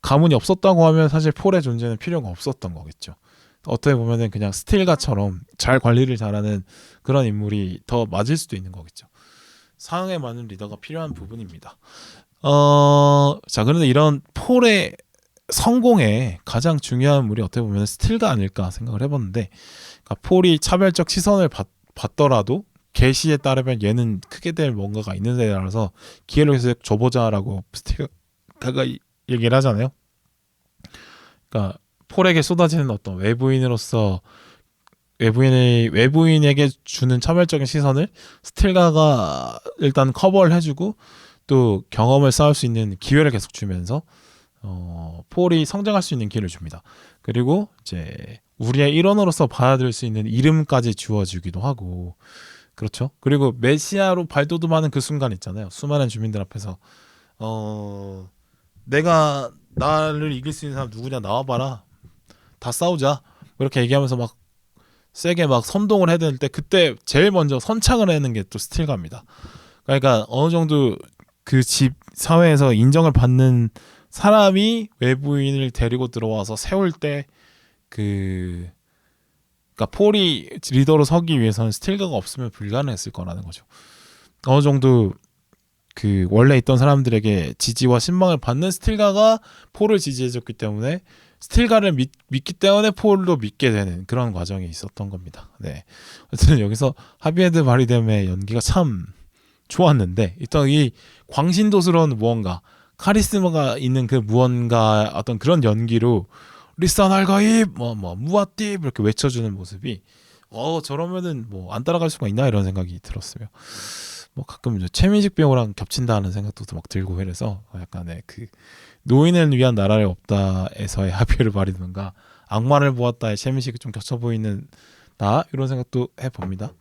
가문이 없었다고 하면 사실 폴의 존재는 필요가 없었던 거겠죠. 어떻게 보면은 그냥 스틸가처럼 잘 관리를 잘하는 그런 인물이 더 맞을 수도 있는 거겠죠. 상황에 맞는 리더가 필요한 부분입니다. 자, 그런데 이런 폴의 성공에 가장 중요한 인물이 어떻게 보면 스틸가 아닐까 생각을 해봤는데, 그러니까 폴이 차별적 시선을 받더라도 계시에 따르면 얘는 크게 될 뭔가가 있는 데라서 기회를 계속 줘보자라고 스틸가가 얘기를 하잖아요. 그러니까 폴에게 쏟아지는 어떤 외부인에게 주는 차별적인 시선을 스틸가가 일단 커버를 해주고 또 경험을 쌓을 수 있는 기회를 계속 주면서 폴이 성장할 수 있는 기회를 줍니다. 그리고 이제 우리의 일원으로서 받아들일 수 있는 이름까지 주어주기도 하고, 그렇죠. 그리고 메시아로 발돋움하는 그 순간 있잖아요. 수많은 주민들 앞에서 내가 나를 이길 수 있는 사람 누구냐, 나와봐라, 다 싸우자, 이렇게 얘기하면서 막 세게 막 선동을 해야 될 때, 그때 제일 먼저 선창을 하는 게 또 스틸가입니다. 그러니까 어느 정도 그 집 사회에서 인정을 받는 사람이 외부인을 데리고 들어와서 세울 때 그러니까 폴이 리더로 서기 위해서는 스틸가가 없으면 불가능했을 거라는 거죠. 어느 정도 그 원래 있던 사람들에게 지지와 신망을 받는 스틸가가 폴을 지지해줬기 때문에, 스틸가를 믿기 때문에 폴도 믿게 되는 그런 과정이 있었던 겁니다. 네. 어쨌든 여기서 하비에드 바리뎀의 연기가 참 좋았는데, 일단 이 광신도스러운 무언가, 카리스마가 있는 그 무언가, 어떤 그런 연기로 리산 알가입 무아띠 이렇게 외쳐주는 모습이 저러면은 뭐 안 따라갈 수가 있나 이런 생각이 들었어요. 뭐 가끔 이제 최민식 배우랑 겹친다는 생각도 막 들고 이래서 약간의 그 노인을 위한 나라를 없다에서의 하비에르 바리뎀과 악마를 보았다의 최민식이 좀 겹쳐 보이는 나, 이런 생각도 해봅니다.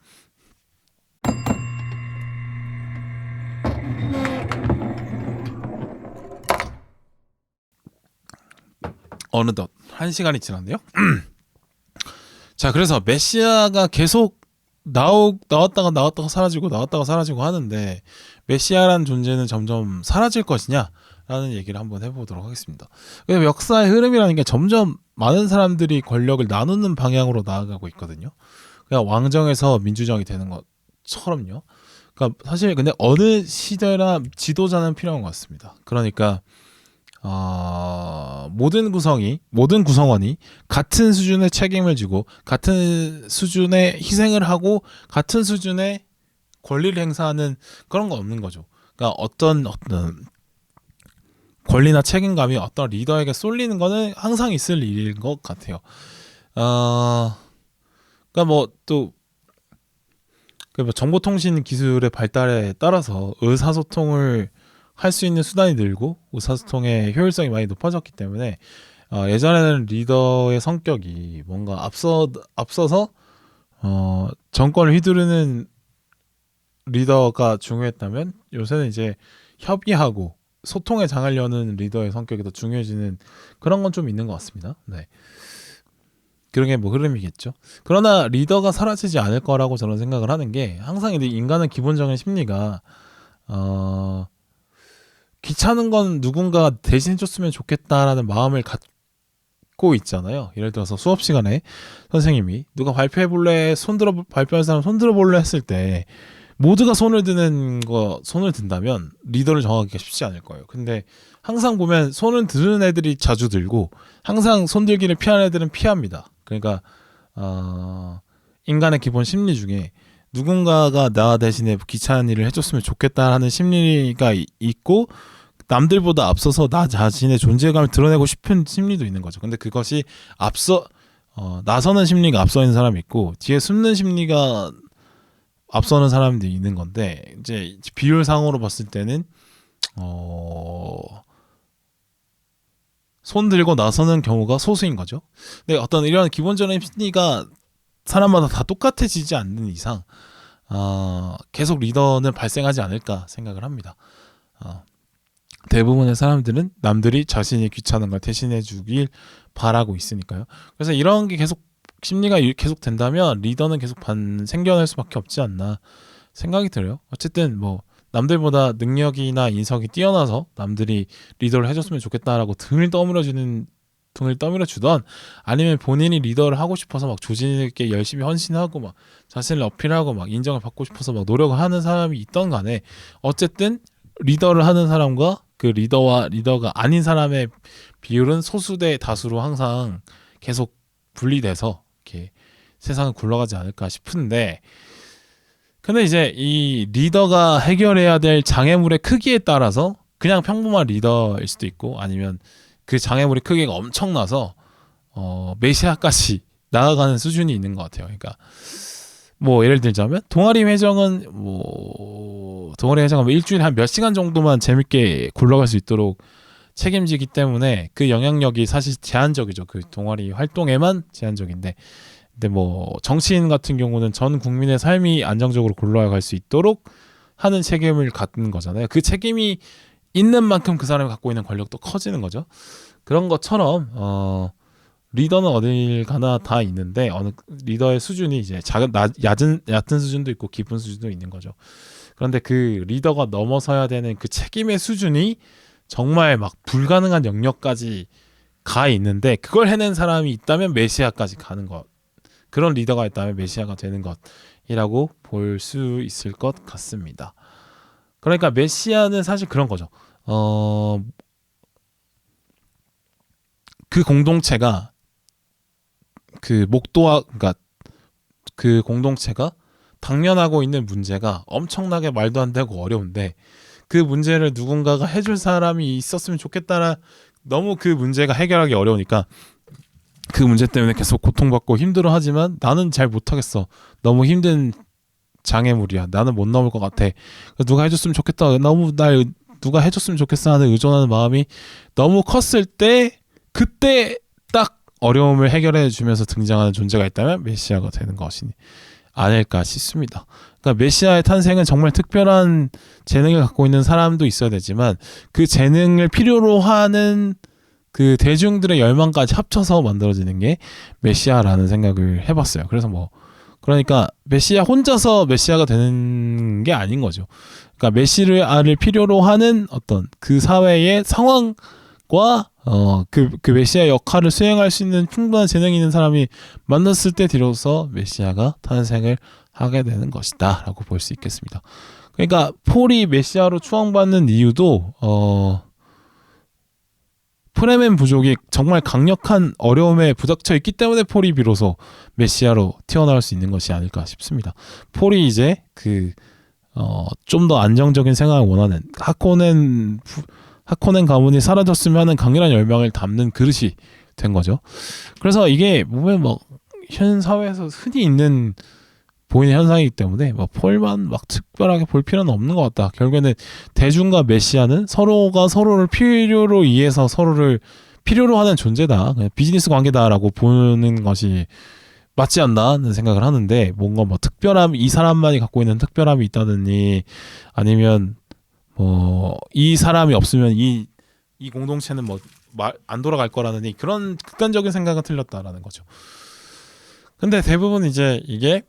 어느덧 1시간이 지났네요. 자, 그래서 메시아가 계속 나왔다가 사라지고 하는데, 메시아란 존재는 점점 사라질 것이냐라는 얘기를 한번 해보도록 하겠습니다. 왜냐면 역사의 흐름이라는 게 점점 많은 사람들이 권력을 나누는 방향으로 나아가고 있거든요. 그냥 왕정에서 민주정이 되는 것처럼요. 그러니까 사실 근데 어느 시대나 지도자는 필요한 것 같습니다. 그러니까 모든 구성원이 같은 수준의 책임을 지고 같은 수준의 희생을 하고 같은 수준의 권리를 행사하는 그런 거 없는 거죠. 그러니까 어떤 권리나 책임감이 어떤 리더에게 쏠리는 거는 항상 있을 일인 것 같아요. 그러니까 뭐 정보통신 기술의 발달에 따라서 의사소통을 할 수 있는 수단이 늘고 의사소통의 효율성이 많이 높아졌기 때문에 예전에는 리더의 성격이 뭔가 앞서서 정권을 휘두르는 리더가 중요했다면, 요새는 이제 협의하고 소통에 장을 여는 리더의 성격이 더 중요해지는 그런 건 좀 있는 것 같습니다. 네. 그런 게 뭐 흐름이겠죠. 그러나 리더가 사라지지 않을 거라고 저는 생각을 하는 게, 항상 인간은 기본적인 심리가 귀찮은 건 누군가 대신 해줬으면 좋겠다라는 마음을 갖고 있잖아요. 예를 들어서 수업 시간에 선생님이 누가 발표해볼래, 발표할 사람 손 들어볼래 했을 때 모두가 손을 든다면 리더를 정하기가 쉽지 않을 거예요. 근데 항상 보면 손을 드는 애들이 자주 들고, 항상 손 들기를 피하는 애들은 피합니다. 그러니까 인간의 기본 심리 중에 누군가가 나 대신에 귀찮은 일을 해줬으면 좋겠다라는 심리가 있고, 남들보다 앞서서 나 자신의 존재감을 드러내고 싶은 심리도 있는 거죠. 근데 그것이 나서는 심리가 앞서 있는 사람이 있고, 뒤에 숨는 심리가 앞서는 사람들이 있는 건데, 이제 비율상으로 봤을 때는 손 들고 나서는 경우가 소수인 거죠. 근데 어떤 이런 기본적인 심리가 사람마다 다 똑같아지지 않는 이상 계속 리더는 발생하지 않을까 생각을 합니다. 대부분의 사람들은 남들이 자신이 귀찮은 걸 대신해 주길 바라고 있으니까요. 그래서 이런 게 심리가 계속 된다면 리더는 계속 생겨날 수밖에 없지 않나 생각이 들어요. 어쨌든 뭐 남들보다 능력이나 인성이 뛰어나서 남들이 리더를 해줬으면 좋겠다라고 등을 떠밀어 주던, 아니면 본인이 리더를 하고 싶어서 막 조직에 열심히 헌신하고 막 자신을 어필하고 막 인정을 받고 싶어서 막 노력을 하는 사람이 있던 간에, 어쨌든 리더를 하는 사람과 그 리더와 리더가 아닌 사람의 비율은 소수 대 다수로 항상 계속 분리돼서 이렇게 세상을 굴러가지 않을까 싶은데, 근데 이제 이 리더가 해결해야 될 장애물의 크기에 따라서 그냥 평범한 리더일 수도 있고, 아니면 그 장애물의 크기가 엄청나서 메시아까지 나아가는 수준이 있는 것 같아요. 그러니까 뭐 예를 들자면 동아리 회장은 뭐 일주일에 한 몇 시간 정도만 재밌게 굴러갈 수 있도록 책임지기 때문에 그 영향력이 사실 제한적이죠. 그 동아리 활동에만 제한적인데, 근데 뭐 정치인 같은 경우는 전 국민의 삶이 안정적으로 굴러갈 수 있도록 하는 책임을 갖는 거잖아요. 그 책임이 있는 만큼 그 사람이 갖고 있는 권력도 커지는 거죠. 그런 것처럼 리더는 어딜 가나 다 있는데, 어느 리더의 수준이 이제 얕은 수준도 있고 깊은 수준도 있는 거죠. 그런데 그 리더가 넘어서야 되는 그 책임의 수준이 정말 막 불가능한 영역까지 가 있는데, 그걸 해낸 사람이 있다면 메시아까지 가는 것, 그런 리더가 있다면 메시아가 되는 것이라고 볼 수 있을 것 같습니다. 그러니까 메시아는 사실 그런 거죠. 그 공동체가 그러니까 그 공동체가 당면하고 있는 문제가 엄청나게 말도 안 되고 어려운데, 그 문제를 누군가가 해줄 사람이 있었으면 좋겠다라, 너무 그 문제가 해결하기 어려우니까 그 문제 때문에 계속 고통받고 힘들어하지만 나는 잘 못하겠어, 너무 힘든 장애물이야, 나는 못 넘을 것 같아, 누가 해줬으면 좋겠다, 너무 날 누가 해줬으면 좋겠어 하는 의존하는 마음이 너무 컸을 때, 그때 딱 어려움을 해결해 주면서 등장하는 존재가 있다면 메시아가 되는 것이 아닐까 싶습니다. 그러니까 메시아의 탄생은 정말 특별한 재능을 갖고 있는 사람도 있어야 되지만, 그 재능을 필요로 하는 그 대중들의 열망까지 합쳐서 만들어지는 게 메시아라는 생각을 해봤어요. 그래서 그러니까 메시아 혼자서 메시아가 되는 게 아닌 거죠. 그러니까 메시아를 필요로 하는 어떤 그 사회의 상황과 그 메시아 역할을 수행할 수 있는 충분한 재능이 있는 사람이 만났을 때 비로소 메시아가 탄생을 하게 되는 것이다 라고 볼 수 있겠습니다. 그러니까 폴이 메시아로 추앙받는 이유도 프레멘 부족이 정말 강력한 어려움에 부닥쳐 있기 때문에 폴이 비로소 메시아로 튀어나올 수 있는 것이 아닐까 싶습니다. 폴이 이제 좀 더 안정적인 생활을 원하는, 하코넨 가문이 사라졌으면 하는 강렬한 열망을 담는 그릇이 된 거죠. 그래서 이게 보면 현 사회에서 흔히 있는 보이는 현상이기 때문에 폴만 특별하게 볼 필요는 없는 것 같다. 결국에는 대중과 메시아는 서로가 서로를 필요로 이해해서 서로를 필요로 하는 존재다, 그냥 비즈니스 관계다라고 보는 것이 맞지 않나는 생각을 하는데, 뭔가 특별함, 이 사람만이 갖고 있는 특별함이 있다느니, 아니면 이 사람이 없으면 이 공동체는 안 돌아갈 거라느니, 그런 극단적인 생각은 틀렸다라는 거죠. 근데 대부분 이제 이게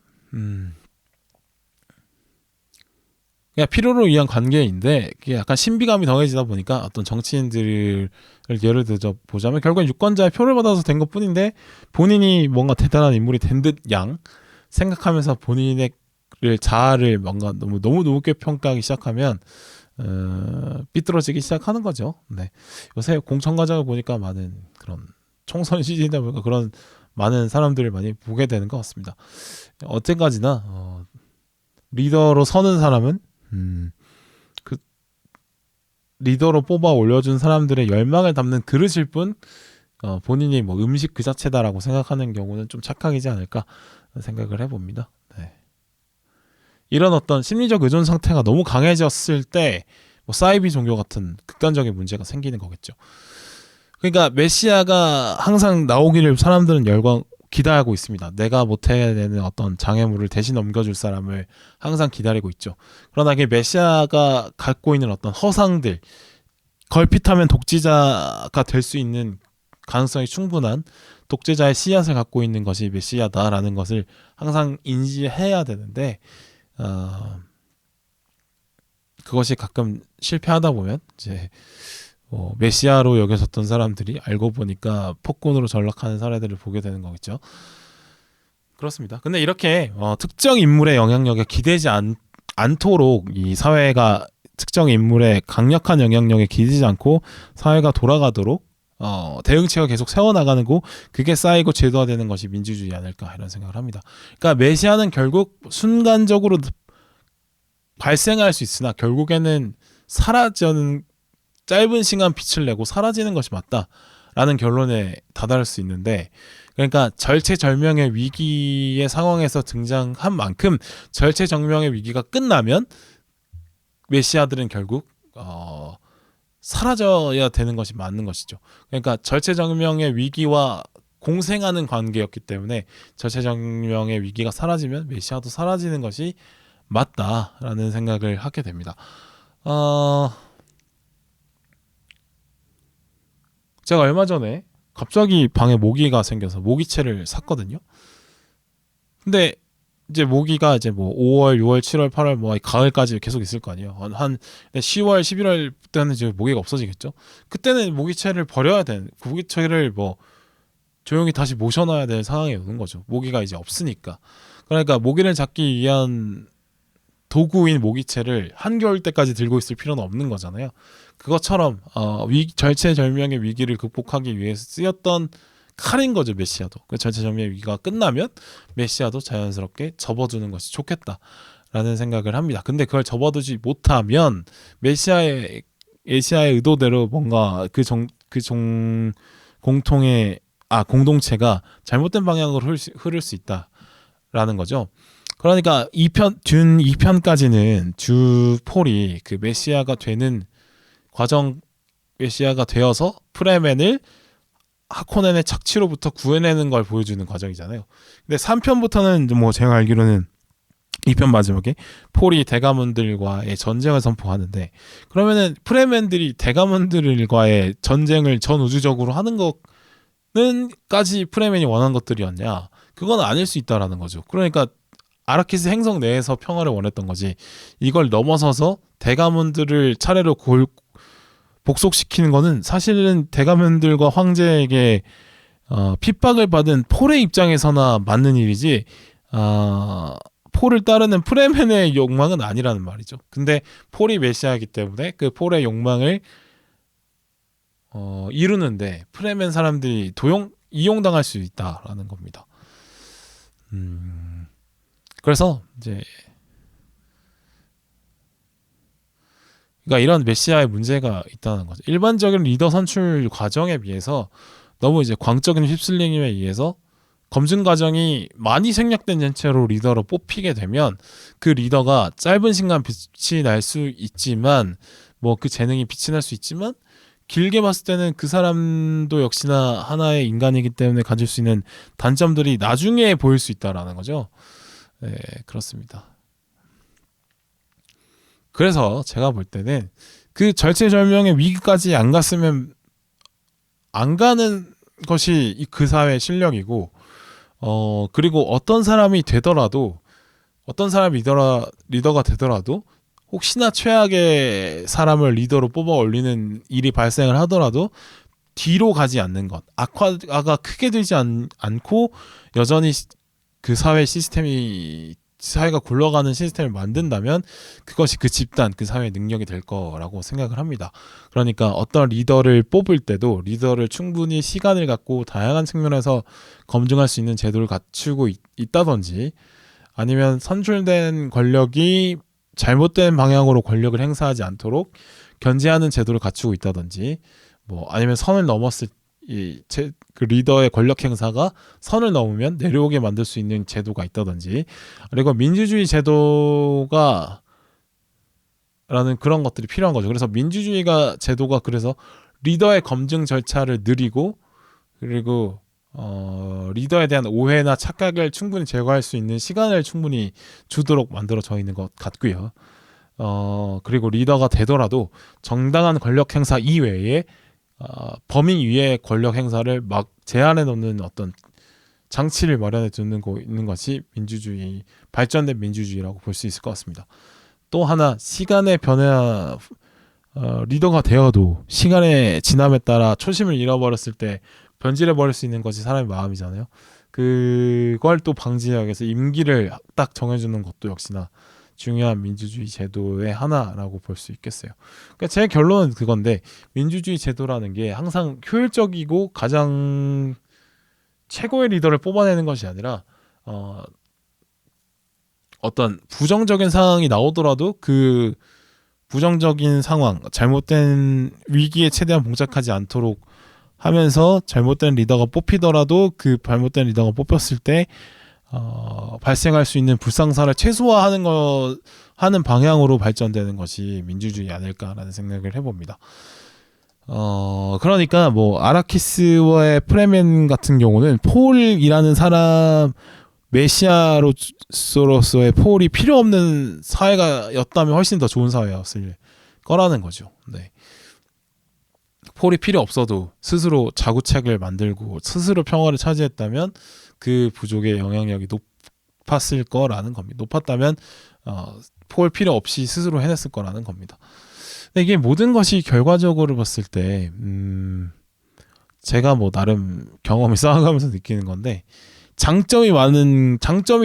그냥 필요로 위한 관계인데, 그게 약간 신비감이 더해지다 보니까 어떤 정치인들을 예를 들어 보자면 결국엔 유권자의 표를 받아서 된 것뿐인데, 본인이 뭔가 대단한 인물이 된 듯 양 생각하면서 본인의 자아를 뭔가 너무 높게 평가하기 시작하면 삐뚤어지기 시작하는 거죠. 네. 요새 공천 과정을 보니까 많은 그런 총선 시즌이다 보니까 그런 많은 사람들을 많이 보게 되는 것 같습니다. 언젠가지나 리더로 서는 사람은 그 리더로 뽑아 올려준 사람들의 열망을 담는 그릇일 뿐, 본인이 음식 그 자체다라고 생각하는 경우는 좀 착각이지 않을까 생각을 해봅니다. 네. 이런 어떤 심리적 의존 상태가 너무 강해졌을 때 사이비 종교 같은 극단적인 문제가 생기는 거겠죠. 그러니까 메시아가 항상 나오기를 사람들은 기대하고 있습니다. 내가 못해내는 어떤 장애물을 대신 넘겨줄 사람을 항상 기다리고 있죠. 그러나 이게 메시아가 갖고 있는 어떤 허상들, 걸핏하면 독재자가 될 수 있는 가능성이 충분한 독재자의 씨앗을 갖고 있는 것이 메시아다라는 것을 항상 인지해야 되는데, 그것이 가끔 실패하다 보면 이제 메시아로 여겨졌던 사람들이 알고 보니까 폭군으로 전락하는 사례들을 보게 되는 거겠죠. 그렇습니다. 근데 이렇게 특정 인물의 영향력에 기대지 않도록 이 사회가 특정 인물의 강력한 영향력에 기대지 않고 사회가 돌아가도록 대응책을 계속 세워나가는 거, 그게 쌓이고 제도화되는 것이 민주주의 아닐까 이런 생각을 합니다. 그러니까 메시아는 결국 순간적으로 발생할 수 있으나 결국에는 사라지는, 짧은 시간 빛을 내고 사라지는 것이 맞다라는 결론에 다다를 수 있는데, 그러니까 절체절명의 위기의 상황에서 등장한 만큼 절체절명의 위기가 끝나면 메시아들은 결국 사라져야 되는 것이 맞는 것이죠. 그러니까 절체절명의 위기와 공생하는 관계였기 때문에 절체절명의 위기가 사라지면 메시아도 사라지는 것이 맞다라는 생각을 하게 됩니다. 제가 얼마 전에 갑자기 방에 모기가 생겨서 모기채를 샀거든요. 근데 이제 모기가 이제 뭐 5월, 6월, 7월, 8월 뭐 가을까지 계속 있을 거 아니에요. 한 10월, 11월 때는 이제 모기가 없어지겠죠. 그때는 모기채를 버려야 되는, 모기채를 뭐 조용히 다시 모셔놔야 될 상황이 오는 거죠. 모기가 이제 없으니까. 그러니까 모기를 잡기 위한 도구인 모기채를 한겨울 때까지 들고 있을 필요는 없는 거잖아요. 그것처럼 절체절명의 위기를 극복하기 위해서 쓰였던 칼인 거죠, 메시아도. 그 절체절명의 위기가 끝나면 메시아도 자연스럽게 접어두는 것이 좋겠다라는 생각을 합니다. 근데 그걸 접어두지 못하면 메시아의 의도대로 뭔가 공동체가 잘못된 방향으로 흐를 수 있다라는 거죠. 그러니까 듄 2편까지는 주 폴이 그 메시아가 되는 과정, 메시아가 되어서 프레멘을 하코넨의 착취로부터 구해내는 걸 보여주는 과정이잖아요. 근데 3편부터는 뭐 제가 알기로는 2편 마지막에 폴이 대가문들과의 전쟁을 선포하는데, 그러면은 프레멘들이 대가문들과의 전쟁을 전 우주적으로 하는 것는까지 프레멘이 원한 것들이었냐? 그건 아닐 수 있다라는 거죠. 그러니까 아라키스 행성 내에서 평화를 원했던 거지, 이걸 넘어서서 대가문들을 차례로 복속시키는 거는 사실은 대가문들과 황제에게 핍박을 받은 폴의 입장에서나 맞는 일이지, 폴을 따르는 프레멘의 욕망은 아니라는 말이죠. 근데 폴이 메시아이기 때문에 그 폴의 욕망을 이루는데 프레멘 사람들이 이용당할 수 있다라는 겁니다. 그래서 이제 그러니까 이런 메시아의 문제가 있다는 거죠. 일반적인 리더 선출 과정에 비해서 너무 이제 광적인 휩쓸림에 의해서 검증 과정이 많이 생략된 채로 리더로 뽑히게 되면 그 리더가 짧은 시간 빛이 날 수 있지만, 뭐 그 재능이 빛이 날 수 있지만, 길게 봤을 때는 그 사람도 역시나 하나의 인간이기 때문에 가질 수 있는 단점들이 나중에 보일 수 있다라는 거죠. 네, 그렇습니다. 그래서 제가 볼 때는 그 절체절명의 위기까지 안 갔으면 안 가는 것이 그 사회의 실력이고, 그리고 어떤 사람이 리더가 되더라도 혹시나 최악의 사람을 리더로 뽑아 올리는 일이 발생을 하더라도 뒤로 가지 않는 것, 악화가 크게 되지 않고 여전히 그 사회가 굴러가는 시스템을 만든다면 그것이 그 집단, 그 사회의 능력이 될 거라고 생각을 합니다. 그러니까 어떤 리더를 뽑을 때도 리더를 충분히 시간을 갖고 다양한 측면에서 검증할 수 있는 제도를 갖추고 있다든지, 아니면 선출된 권력이 잘못된 방향으로 권력을 행사하지 않도록 견제하는 제도를 갖추고 있다든지, 뭐 아니면 선을 넘었을 그 리더의 권력 행사가 선을 넘으면 내려오게 만들 수 있는 제도가 있다든지, 그리고 민주주의 제도가 라는 그런 것들이 필요한 거죠. 그래서 제도가 그래서 리더의 검증 절차를 느리고, 그리고 리더에 대한 오해나 착각을 충분히 제거할 수 있는 시간을 충분히 주도록 만들어져 있는 것 같고요. 그리고 리더가 되더라도 정당한 권력 행사 이외에 범위 위의 권력 행사를 막 제한해 놓는 어떤 장치를 마련해 두는 거 있는 것이 발전된 민주주의라고 볼 수 있을 것 같습니다. 또 하나 시간의 변화 리더가 되어도 시간의 지남에 따라 초심을 잃어버렸을 때 변질해 버릴 수 있는 것이 사람의 마음이잖아요. 그걸 또 방지하기 위해서 임기를 딱 정해주는 것도 역시나 중요한 민주주의 제도의 하나라고 볼 수 있겠어요. 그러니까 제 결론은 그건데, 민주주의 제도라는 게 항상 효율적이고 가장 최고의 리더를 뽑아내는 것이 아니라 어떤 부정적인 상황이 나오더라도 그 부정적인 상황, 잘못된 위기에 최대한 봉착하지 않도록 하면서 잘못된 리더가 뽑히더라도 그 잘못된 리더가 뽑혔을 때 발생할 수 있는 불상사를 최소화하는 하는 방향으로 발전되는 것이 민주주의 아닐까라는 생각을 해봅니다. 그러니까 뭐 아라키스와의 프레멘 같은 경우는 폴이라는 사람, 메시아로서의 폴이 필요 없는 사회가였다면 훨씬 더 좋은 사회였을 거라는 거죠. 네. 폴이 필요 없어도 스스로 자구책을 만들고 스스로 평화를 차지했다면 그 부족의 영향력이 높았을 거라는 겁니다. 높았다면 폴 필요 없이 스스로 해냈을 거라는 겁니다. 근데 이게 모든 것이 결과적으로 봤을 때 제가 뭐 나름 경험을 쌓아가면서 느끼는 건데, 장점이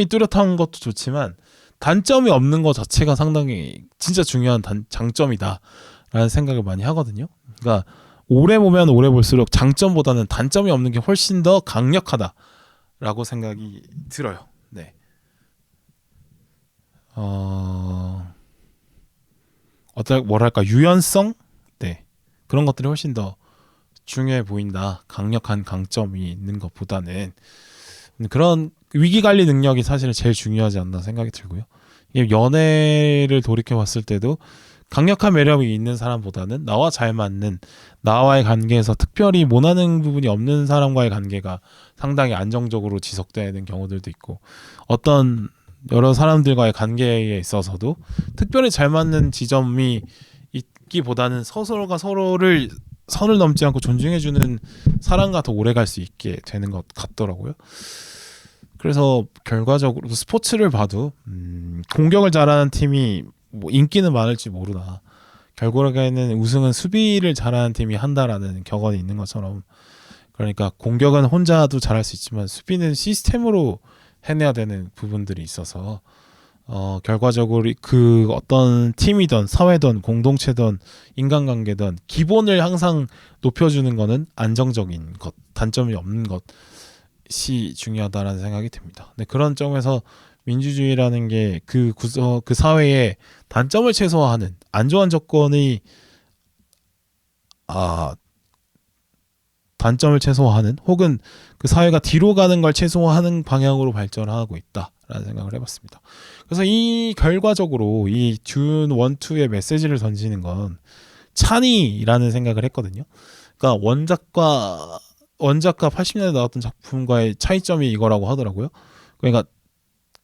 뚜렷한 것도 좋지만 단점이 없는 것 자체가 상당히 진짜 중요한 장점이다라는 생각을 많이 하거든요. 그러니까 오래 보면 오래 볼수록 장점보다는 단점이 없는 게 훨씬 더 강력하다라고 생각이 들어요. 네. 뭐랄까 유연성? 네. 그런 것들이 훨씬 더 중요해 보인다. 강력한 강점이 있는 것보다는 그런 위기관리 능력이 사실 제일 중요하지 않나 생각이 들고요. 연애를 돌이켜봤을 때도 강력한 매력이 있는 사람보다는 나와 잘 맞는, 나와의 관계에서 특별히 원하는 부분이 없는 사람과의 관계가 상당히 안정적으로 지속되는 경우들도 있고, 어떤 여러 사람들과의 관계에 있어서도 특별히 잘 맞는 지점이 있기보다는 서로가 서로를 선을 넘지 않고 존중해주는 사람과 더 오래 갈 수 있게 되는 것 같더라고요. 그래서 결과적으로 스포츠를 봐도 공격을 잘하는 팀이 뭐 인기는 많을지 모르나 결국에는 우승은 수비를 잘하는 팀이 한다라는 격언이 있는 것처럼, 그러니까 공격은 혼자도 잘할 수 있지만 수비는 시스템으로 해내야 되는 부분들이 있어서 결과적으로 그 어떤 팀이든 사회든 공동체든 인간관계든 기본을 항상 높여주는 거는 안정적인 것, 단점이 없는 것이 중요하다라는 생각이 듭니다. 네, 그런 점에서 민주주의라는 게 그 사회의 단점을 최소화하는, 안 좋은 조건의 단점을 최소화하는, 혹은 그 사회가 뒤로 가는 걸 최소화하는 방향으로 발전하고 있다라는 생각을 해봤습니다. 그래서 이 결과적으로 이 듄 1, 2의 메시지를 던지는 건 찬이라는 생각을 했거든요. 그러니까 원작과 80년대 나왔던 작품과의 차이점이 이거라고 하더라고요. 그러니까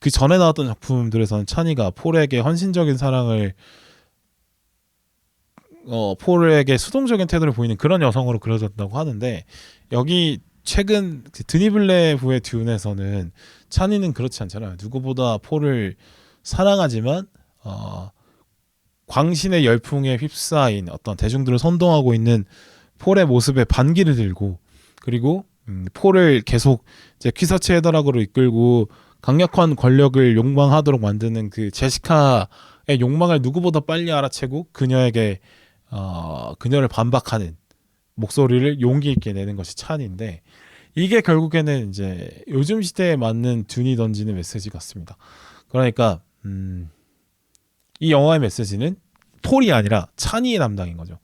그 전에 나왔던 작품들에서는 찬이가 폴에게 헌신적인 사랑을 폴에게 수동적인 태도를 보이는 그런 여성으로 그려졌다고 하는데, 여기 최근 드니블레브의 듄에서는 찬이는 그렇지 않잖아요. 누구보다 폴을 사랑하지만 광신의 열풍에 휩싸인 어떤 대중들을 선동하고 있는 폴의 모습에 반기를 들고, 그리고 폴을 계속 이제 퀴사체 헤더락으로 이끌고 강력한 권력을 욕망하도록 만드는 그 제시카의 욕망을 누구보다 빨리 알아채고 그녀를 반박하는 목소리를 용기 있게 내는 것이 찬인데, 이게 결국에는 이제 요즘 시대에 맞는 듄이 던지는 메시지 같습니다. 그러니까 이 영화의 메시지는 폴이 아니라 찬이의 담당인 거죠.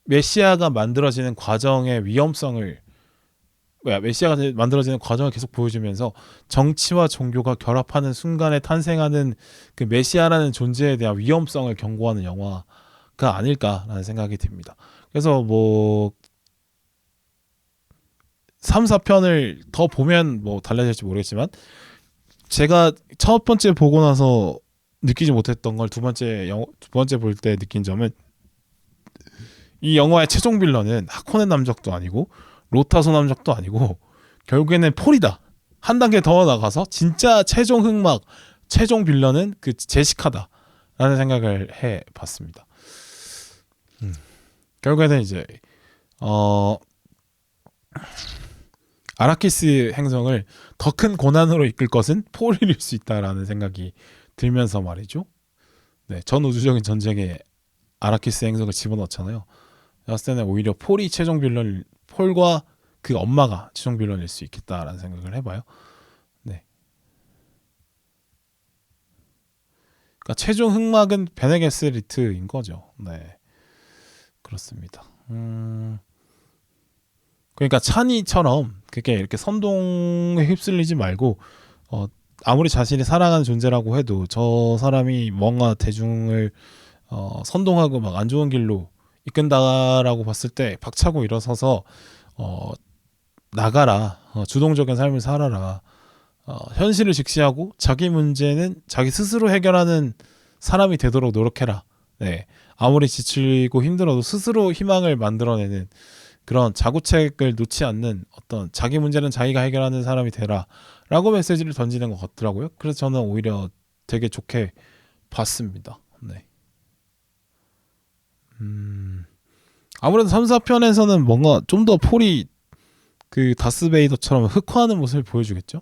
메시아가 만들어지는 과정의 위험성을 계속 보여주면서 정치와 종교가 결합하는 순간에 탄생하는 그 메시아라는 존재에 대한 위험성을 경고하는 영화가 아닐까라는 생각이 듭니다. 그래서 뭐 3, 4편을 더 보면 뭐 달라질지 모르겠지만, 제가 첫 번째 보고 나서 느끼지 못했던 걸 두 번째 볼 때 느낀 점은, 이 영화의 최종 빌런은 하코넨 남적도 아니고 로타소 남적도 아니고 결국에는 폴이다. 한 단계 더 나가서 진짜 최종 흑막, 최종 빌런은 그 제시카다라는 생각을 해봤습니다. 결국에는 이제 아라키스 행성을 더 큰 고난으로 이끌 것은 폴일 수 있다라는 생각이 들면서 말이죠. 네, 전 우주적인 전쟁에 아라키스 행성을 집어넣잖아요. 봤을 때는 오히려 폴이 최종 빌런, 폴과 그 엄마가 최종 빌런일 수 있겠다라는 생각을 해봐요. 네. 그러니까 최종 흑막은 베네게스리트인 거죠. 네, 그렇습니다. 그러니까 찬이처럼 그게 이렇게 선동에 휩쓸리지 말고 아무리 자신이 사랑하는 존재라고 해도 저 사람이 뭔가 대중을 선동하고 막 안 좋은 길로 이끈다라고 봤을 때 박차고 일어서서 나가라, 주동적인 삶을 살아라, 현실을 직시하고 자기 문제는 자기 스스로 해결하는 사람이 되도록 노력해라. 네, 아무리 지치고 힘들어도 스스로 희망을 만들어내는 그런 자구책을 놓지 않는 어떤 자기 문제는 자기가 해결하는 사람이 되라 라고 메시지를 던지는 것 같더라고요. 그래서 저는 오히려 되게 좋게 봤습니다. 네. 아무래도 3, 4편에서는 뭔가 좀 더 폴이 그 다스베이더처럼 흑화하는 모습을 보여주겠죠.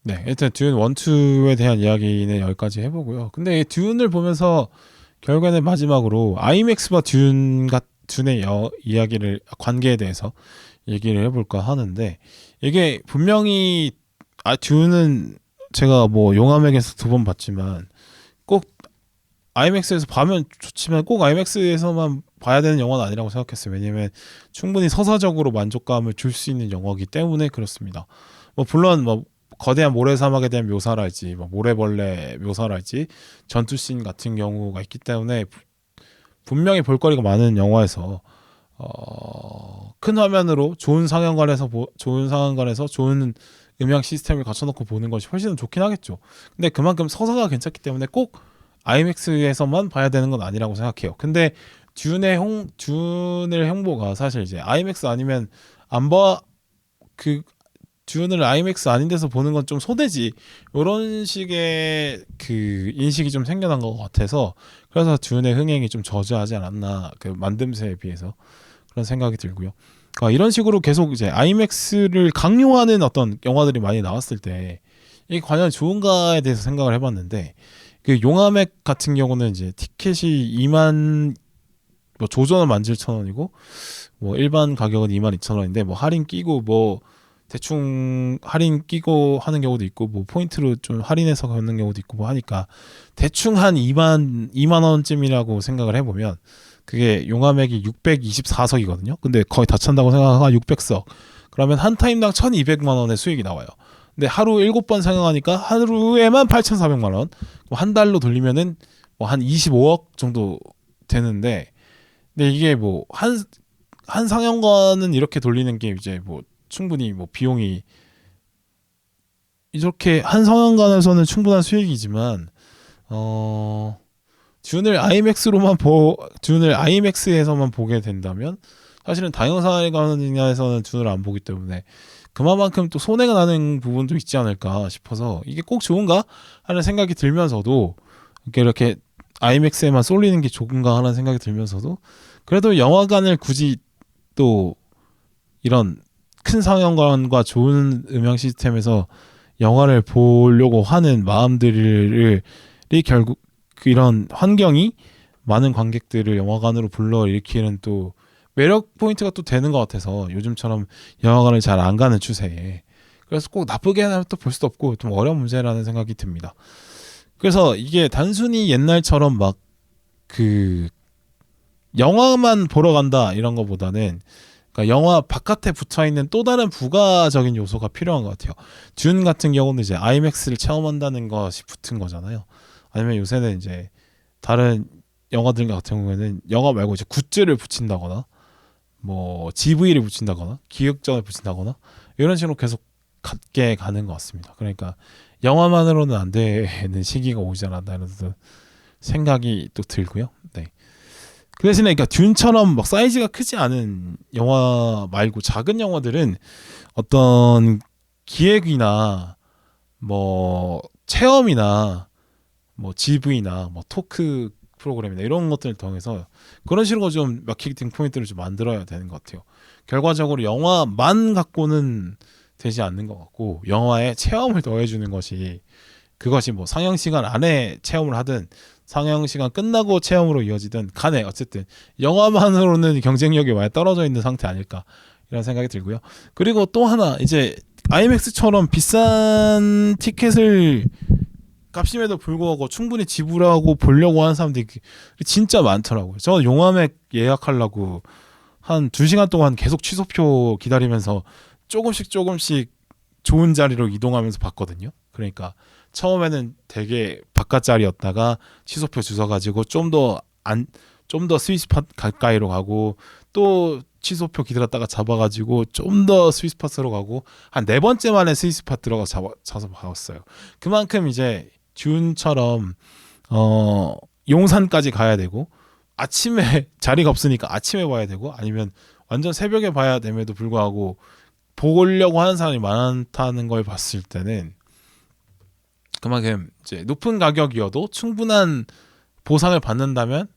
네, 일단 듀운 1, 2에 대한 이야기는 여기까지 해보고요. 근데 이 듀운을 보면서 결국에는 마지막으로 아이맥스와 듀운의 이야기를, 관계에 대해서 얘기를 해볼까 하는데, 이게 분명히 듀운은 제가 뭐 용암액에서 2번 봤지만 꼭 아이맥스에서 봐면 좋지만 꼭 아이맥스에서만 봐야 되는 영화는 아니라고 생각했어요. 왜냐면 충분히 서사적으로 만족감을 줄 수 있는 영화이기 때문에 그렇습니다. 뭐 물론 뭐 거대한 모래사막에 대한 묘사랄지, 뭐 모래벌레 묘사랄지, 전투씬 같은 경우가 있기 때문에 분명히 볼거리가 많은 영화에서 큰 화면으로 좋은 상영관에서 좋은 음향 시스템을 갖춰놓고 보는 것이 훨씬 좋긴 하겠죠. 근데 그만큼 서사가 괜찮기 때문에 꼭 아이맥스에서만 봐야 되는 건 아니라고 생각해요. 근데 듀운의 형보가 사실 이제 아이맥스 아니면 안 봐, 그 듀운을 아이맥스 아닌 데서 보는 건 좀 소대지, 이런 식의 그 인식이 좀 생겨난 것 같아서, 그래서 듀운의 흥행이 좀 저조하지 않았나, 그 만듦새에 비해서 그런 생각이 들고요. 이런 식으로 계속 이제 아이맥스를 강요하는 어떤 영화들이 많이 나왔을 때 이게 과연 좋은가에 대해서 생각을 해봤는데, 그 용암액 같은 경우는 이제 티켓이 2만, 뭐 조전은 17,000원이고 뭐 일반 가격은 22,000원인데 뭐 할인 끼고 뭐 대충 할인 끼고 하는 경우도 있고 뭐 포인트로 좀 할인해서 걷는 경우도 있고 뭐 하니까 대충 한 2만 원쯤이라고 생각을 해보면 그게 용암액이 624석이거든요. 근데 거의 다 찬다고 생각하면 600석. 그러면 한 타임당 1,200만 원의 수익이 나와요. 근데 하루 7번 상영하니까 하루에만 8,400만 원. 한 달로 돌리면은 뭐 한 25억 정도 되는데, 근데 이게 뭐 한 상영관은 이렇게 돌리는 게 이제 뭐 충분히 뭐 비용이 이렇게 한 상영관에서는 충분한 수익이지만 듀운을 아이맥스에서만 보게 된다면 사실은 다영상관에서는 듀운을 안 보기 때문에 그만큼 또 손해가 나는 부분도 있지 않을까 싶어서 이게 꼭 좋은가 하는 생각이 들면서도, 이렇게 아이맥스에만 쏠리는 게 좋은가 하는 생각이 들면서도, 그래도 영화관을 굳이 또 이런 큰 상영관과 좋은 음향 시스템에서 영화를 보려고 하는 마음들이 결국 이런 환경이 많은 관객들을 영화관으로 불러일으키는 또 매력 포인트가 또 되는 것 같아서, 요즘처럼 영화관을 잘 안 가는 추세에, 그래서 꼭 나쁘게 하면 또 볼 수도 없고 좀 어려운 문제라는 생각이 듭니다. 그래서 이게 단순히 옛날처럼 막 그 영화만 보러 간다 이런 거보다는, 그러니까 영화 바깥에 붙어있는 또 다른 부가적인 요소가 필요한 것 같아요. 듄 같은 경우는 이제 아이맥스를 체험한다는 것이 붙은 거잖아요. 아니면 요새는 이제 다른 영화들 같은 경우에는 영화 말고 이제 굿즈를 붙인다거나 뭐 GV를 붙인다거나 기획전을 붙인다거나 이런 식으로 계속 갖게 가는 것 같습니다. 그러니까 영화만으로는 안 되는 시기가 오지 않았나 이런 생각이 또 들고요. 네. 그 대신에 그러니까 듄처럼 막 사이즈가 크지 않은 영화 말고 작은 영화들은 어떤 기획이나 뭐 체험이나 뭐 GV나 뭐 토크 프로그램이나 이런 것들을 통해서 그런 식으로 좀 마케팅 포인트를 좀 만들어야 되는 것 같아요. 결과적으로 영화만 갖고는 되지 않는 것 같고 영화에 체험을 더해주는 것이 그것이 뭐 상영 시간 안에 체험을 하든 상영 시간 끝나고 체험으로 이어지든 간에 어쨌든 영화만으로는 경쟁력이 많이 떨어져 있는 상태 아닐까 이런 생각이 들고요. 그리고 또 하나 이제 아이맥스처럼 비싼 티켓을 값임에도 불구하고 충분히 지불하고 보려고 하는 사람들이 진짜 많더라고요. 저 용화맥 예약하려고 한 2시간 동안 계속 취소표 기다리면서 조금씩 좋은 자리로 이동하면서 봤거든요. 그러니까 처음에는 되게 바깥 자리였다가 취소표 주워가지고 좀 더 스위스팟 가까이로 가고 또 취소표 기다렸다가 잡아가지고 좀 더 스위스팟으로 가고 한 4번째 만에 스위스팟 들어가서 잡아서 봤어요. 그만큼 이제 듄처럼 용산까지 가야 되고 아침에 자리가 없으니까 아침에 봐야 되고 아니면 완전 새벽에 봐야 됨에도 불구하고 보려고 하는 사람이 많다는 걸 봤을 때는 그만큼 이제 높은 가격이어도 충분한 보상을 받는다면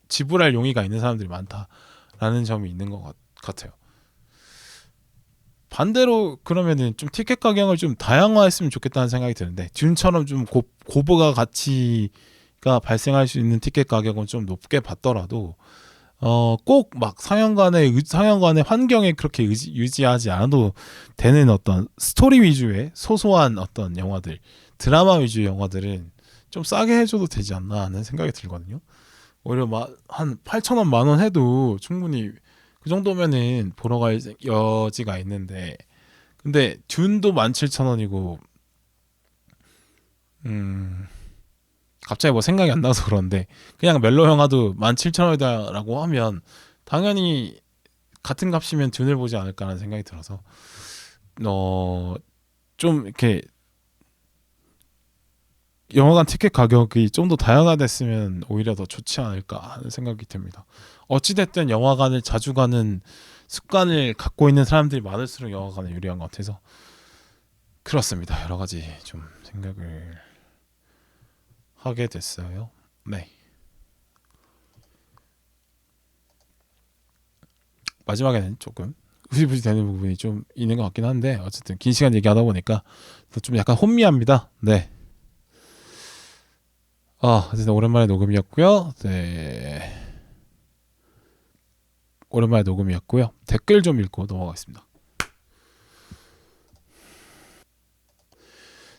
지불할 용의가 있는 사람들이 많다라는 점이 있는 것 같아요. 반대로 그러면은 좀 티켓 가격을 좀 다양화했으면 좋겠다는 생각이 드는데 듄처럼 좀 고부가 가치가 발생할 수 있는 티켓 가격은 좀 높게 받더라도 꼭 막 상영관의 환경에 그렇게 유지하지 않아도 되는 어떤 스토리 위주의 소소한 어떤 영화들, 드라마 위주의 영화들은 좀 싸게 해줘도 되지 않나 하는 생각이 들거든요. 오히려 한 8,000원, 10,000원 해도 충분히 그 정도면은 보러 갈 여지가 있는데 근데 듄도 17,000원이고 갑자기 뭐 생각이 안 나서 그런데 그냥 멜로 영화도 17,000원이다라고 하면 당연히 같은 값이면 듄을 보지 않을까라는 생각이 들어서 좀 이렇게 영화관 티켓 가격이 좀 더 다양화됐으면 오히려 더 좋지 않을까 하는 생각이 듭니다. 어찌됐든 영화관을 자주 가는 습관을 갖고 있는 사람들이 많을수록 영화관은 유리한 것 같아서 그렇습니다. 여러 가지 좀 생각을 하게 됐어요. 네. 마지막에는 조금 흐지부지 되는 부분이 좀 있는 것 같긴 한데 어쨌든 긴 시간 얘기하다 보니까 좀 약간 혼미합니다. 네. 어쨌든 오랜만에 녹음이었고요. 네. 오랜만에 녹음이었고요. 댓글 좀 읽고 넘어가겠습니다.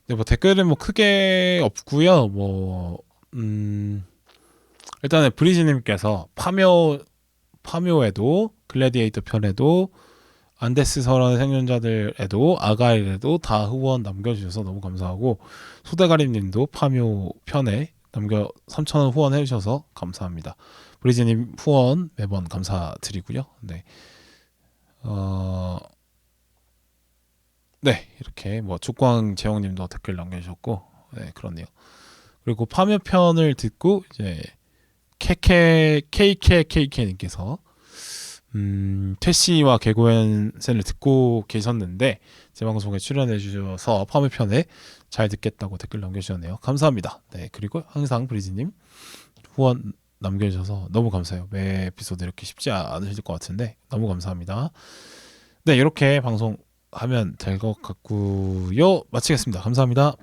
네, 뭐 댓글은 뭐 크게 없고요. 일단은 브리즈님께서 파묘에도 글래디에이터 편에도 안데스 설원의 생존자들에도 아가일에도 다 후원 남겨주셔서 너무 감사하고 소대가리님도 파묘 편에 3,000원 후원해 주셔서 감사합니다. 브리즈님 후원 매번 감사드리고요. 네. 네, 이렇게 뭐 죽광 재영님도 댓글 남겨주셨고, 네, 그렇네요. 그리고 파묘 편을 듣고 이제 KK님께서 퇴씨와 개고현센을 듣고 계셨는데 제 방송에 출연해 주셔서 파묘 편에 잘 듣겠다고 댓글 남겨주셨네요. 감사합니다. 네, 그리고 항상 브리즈님 후원 남겨주셔서 너무 감사해요. 매 에피소드 이렇게 쉽지 않으실 것 같은데 너무 감사합니다. 네, 이렇게 방송하면 될 것 같고요. 마치겠습니다. 감사합니다.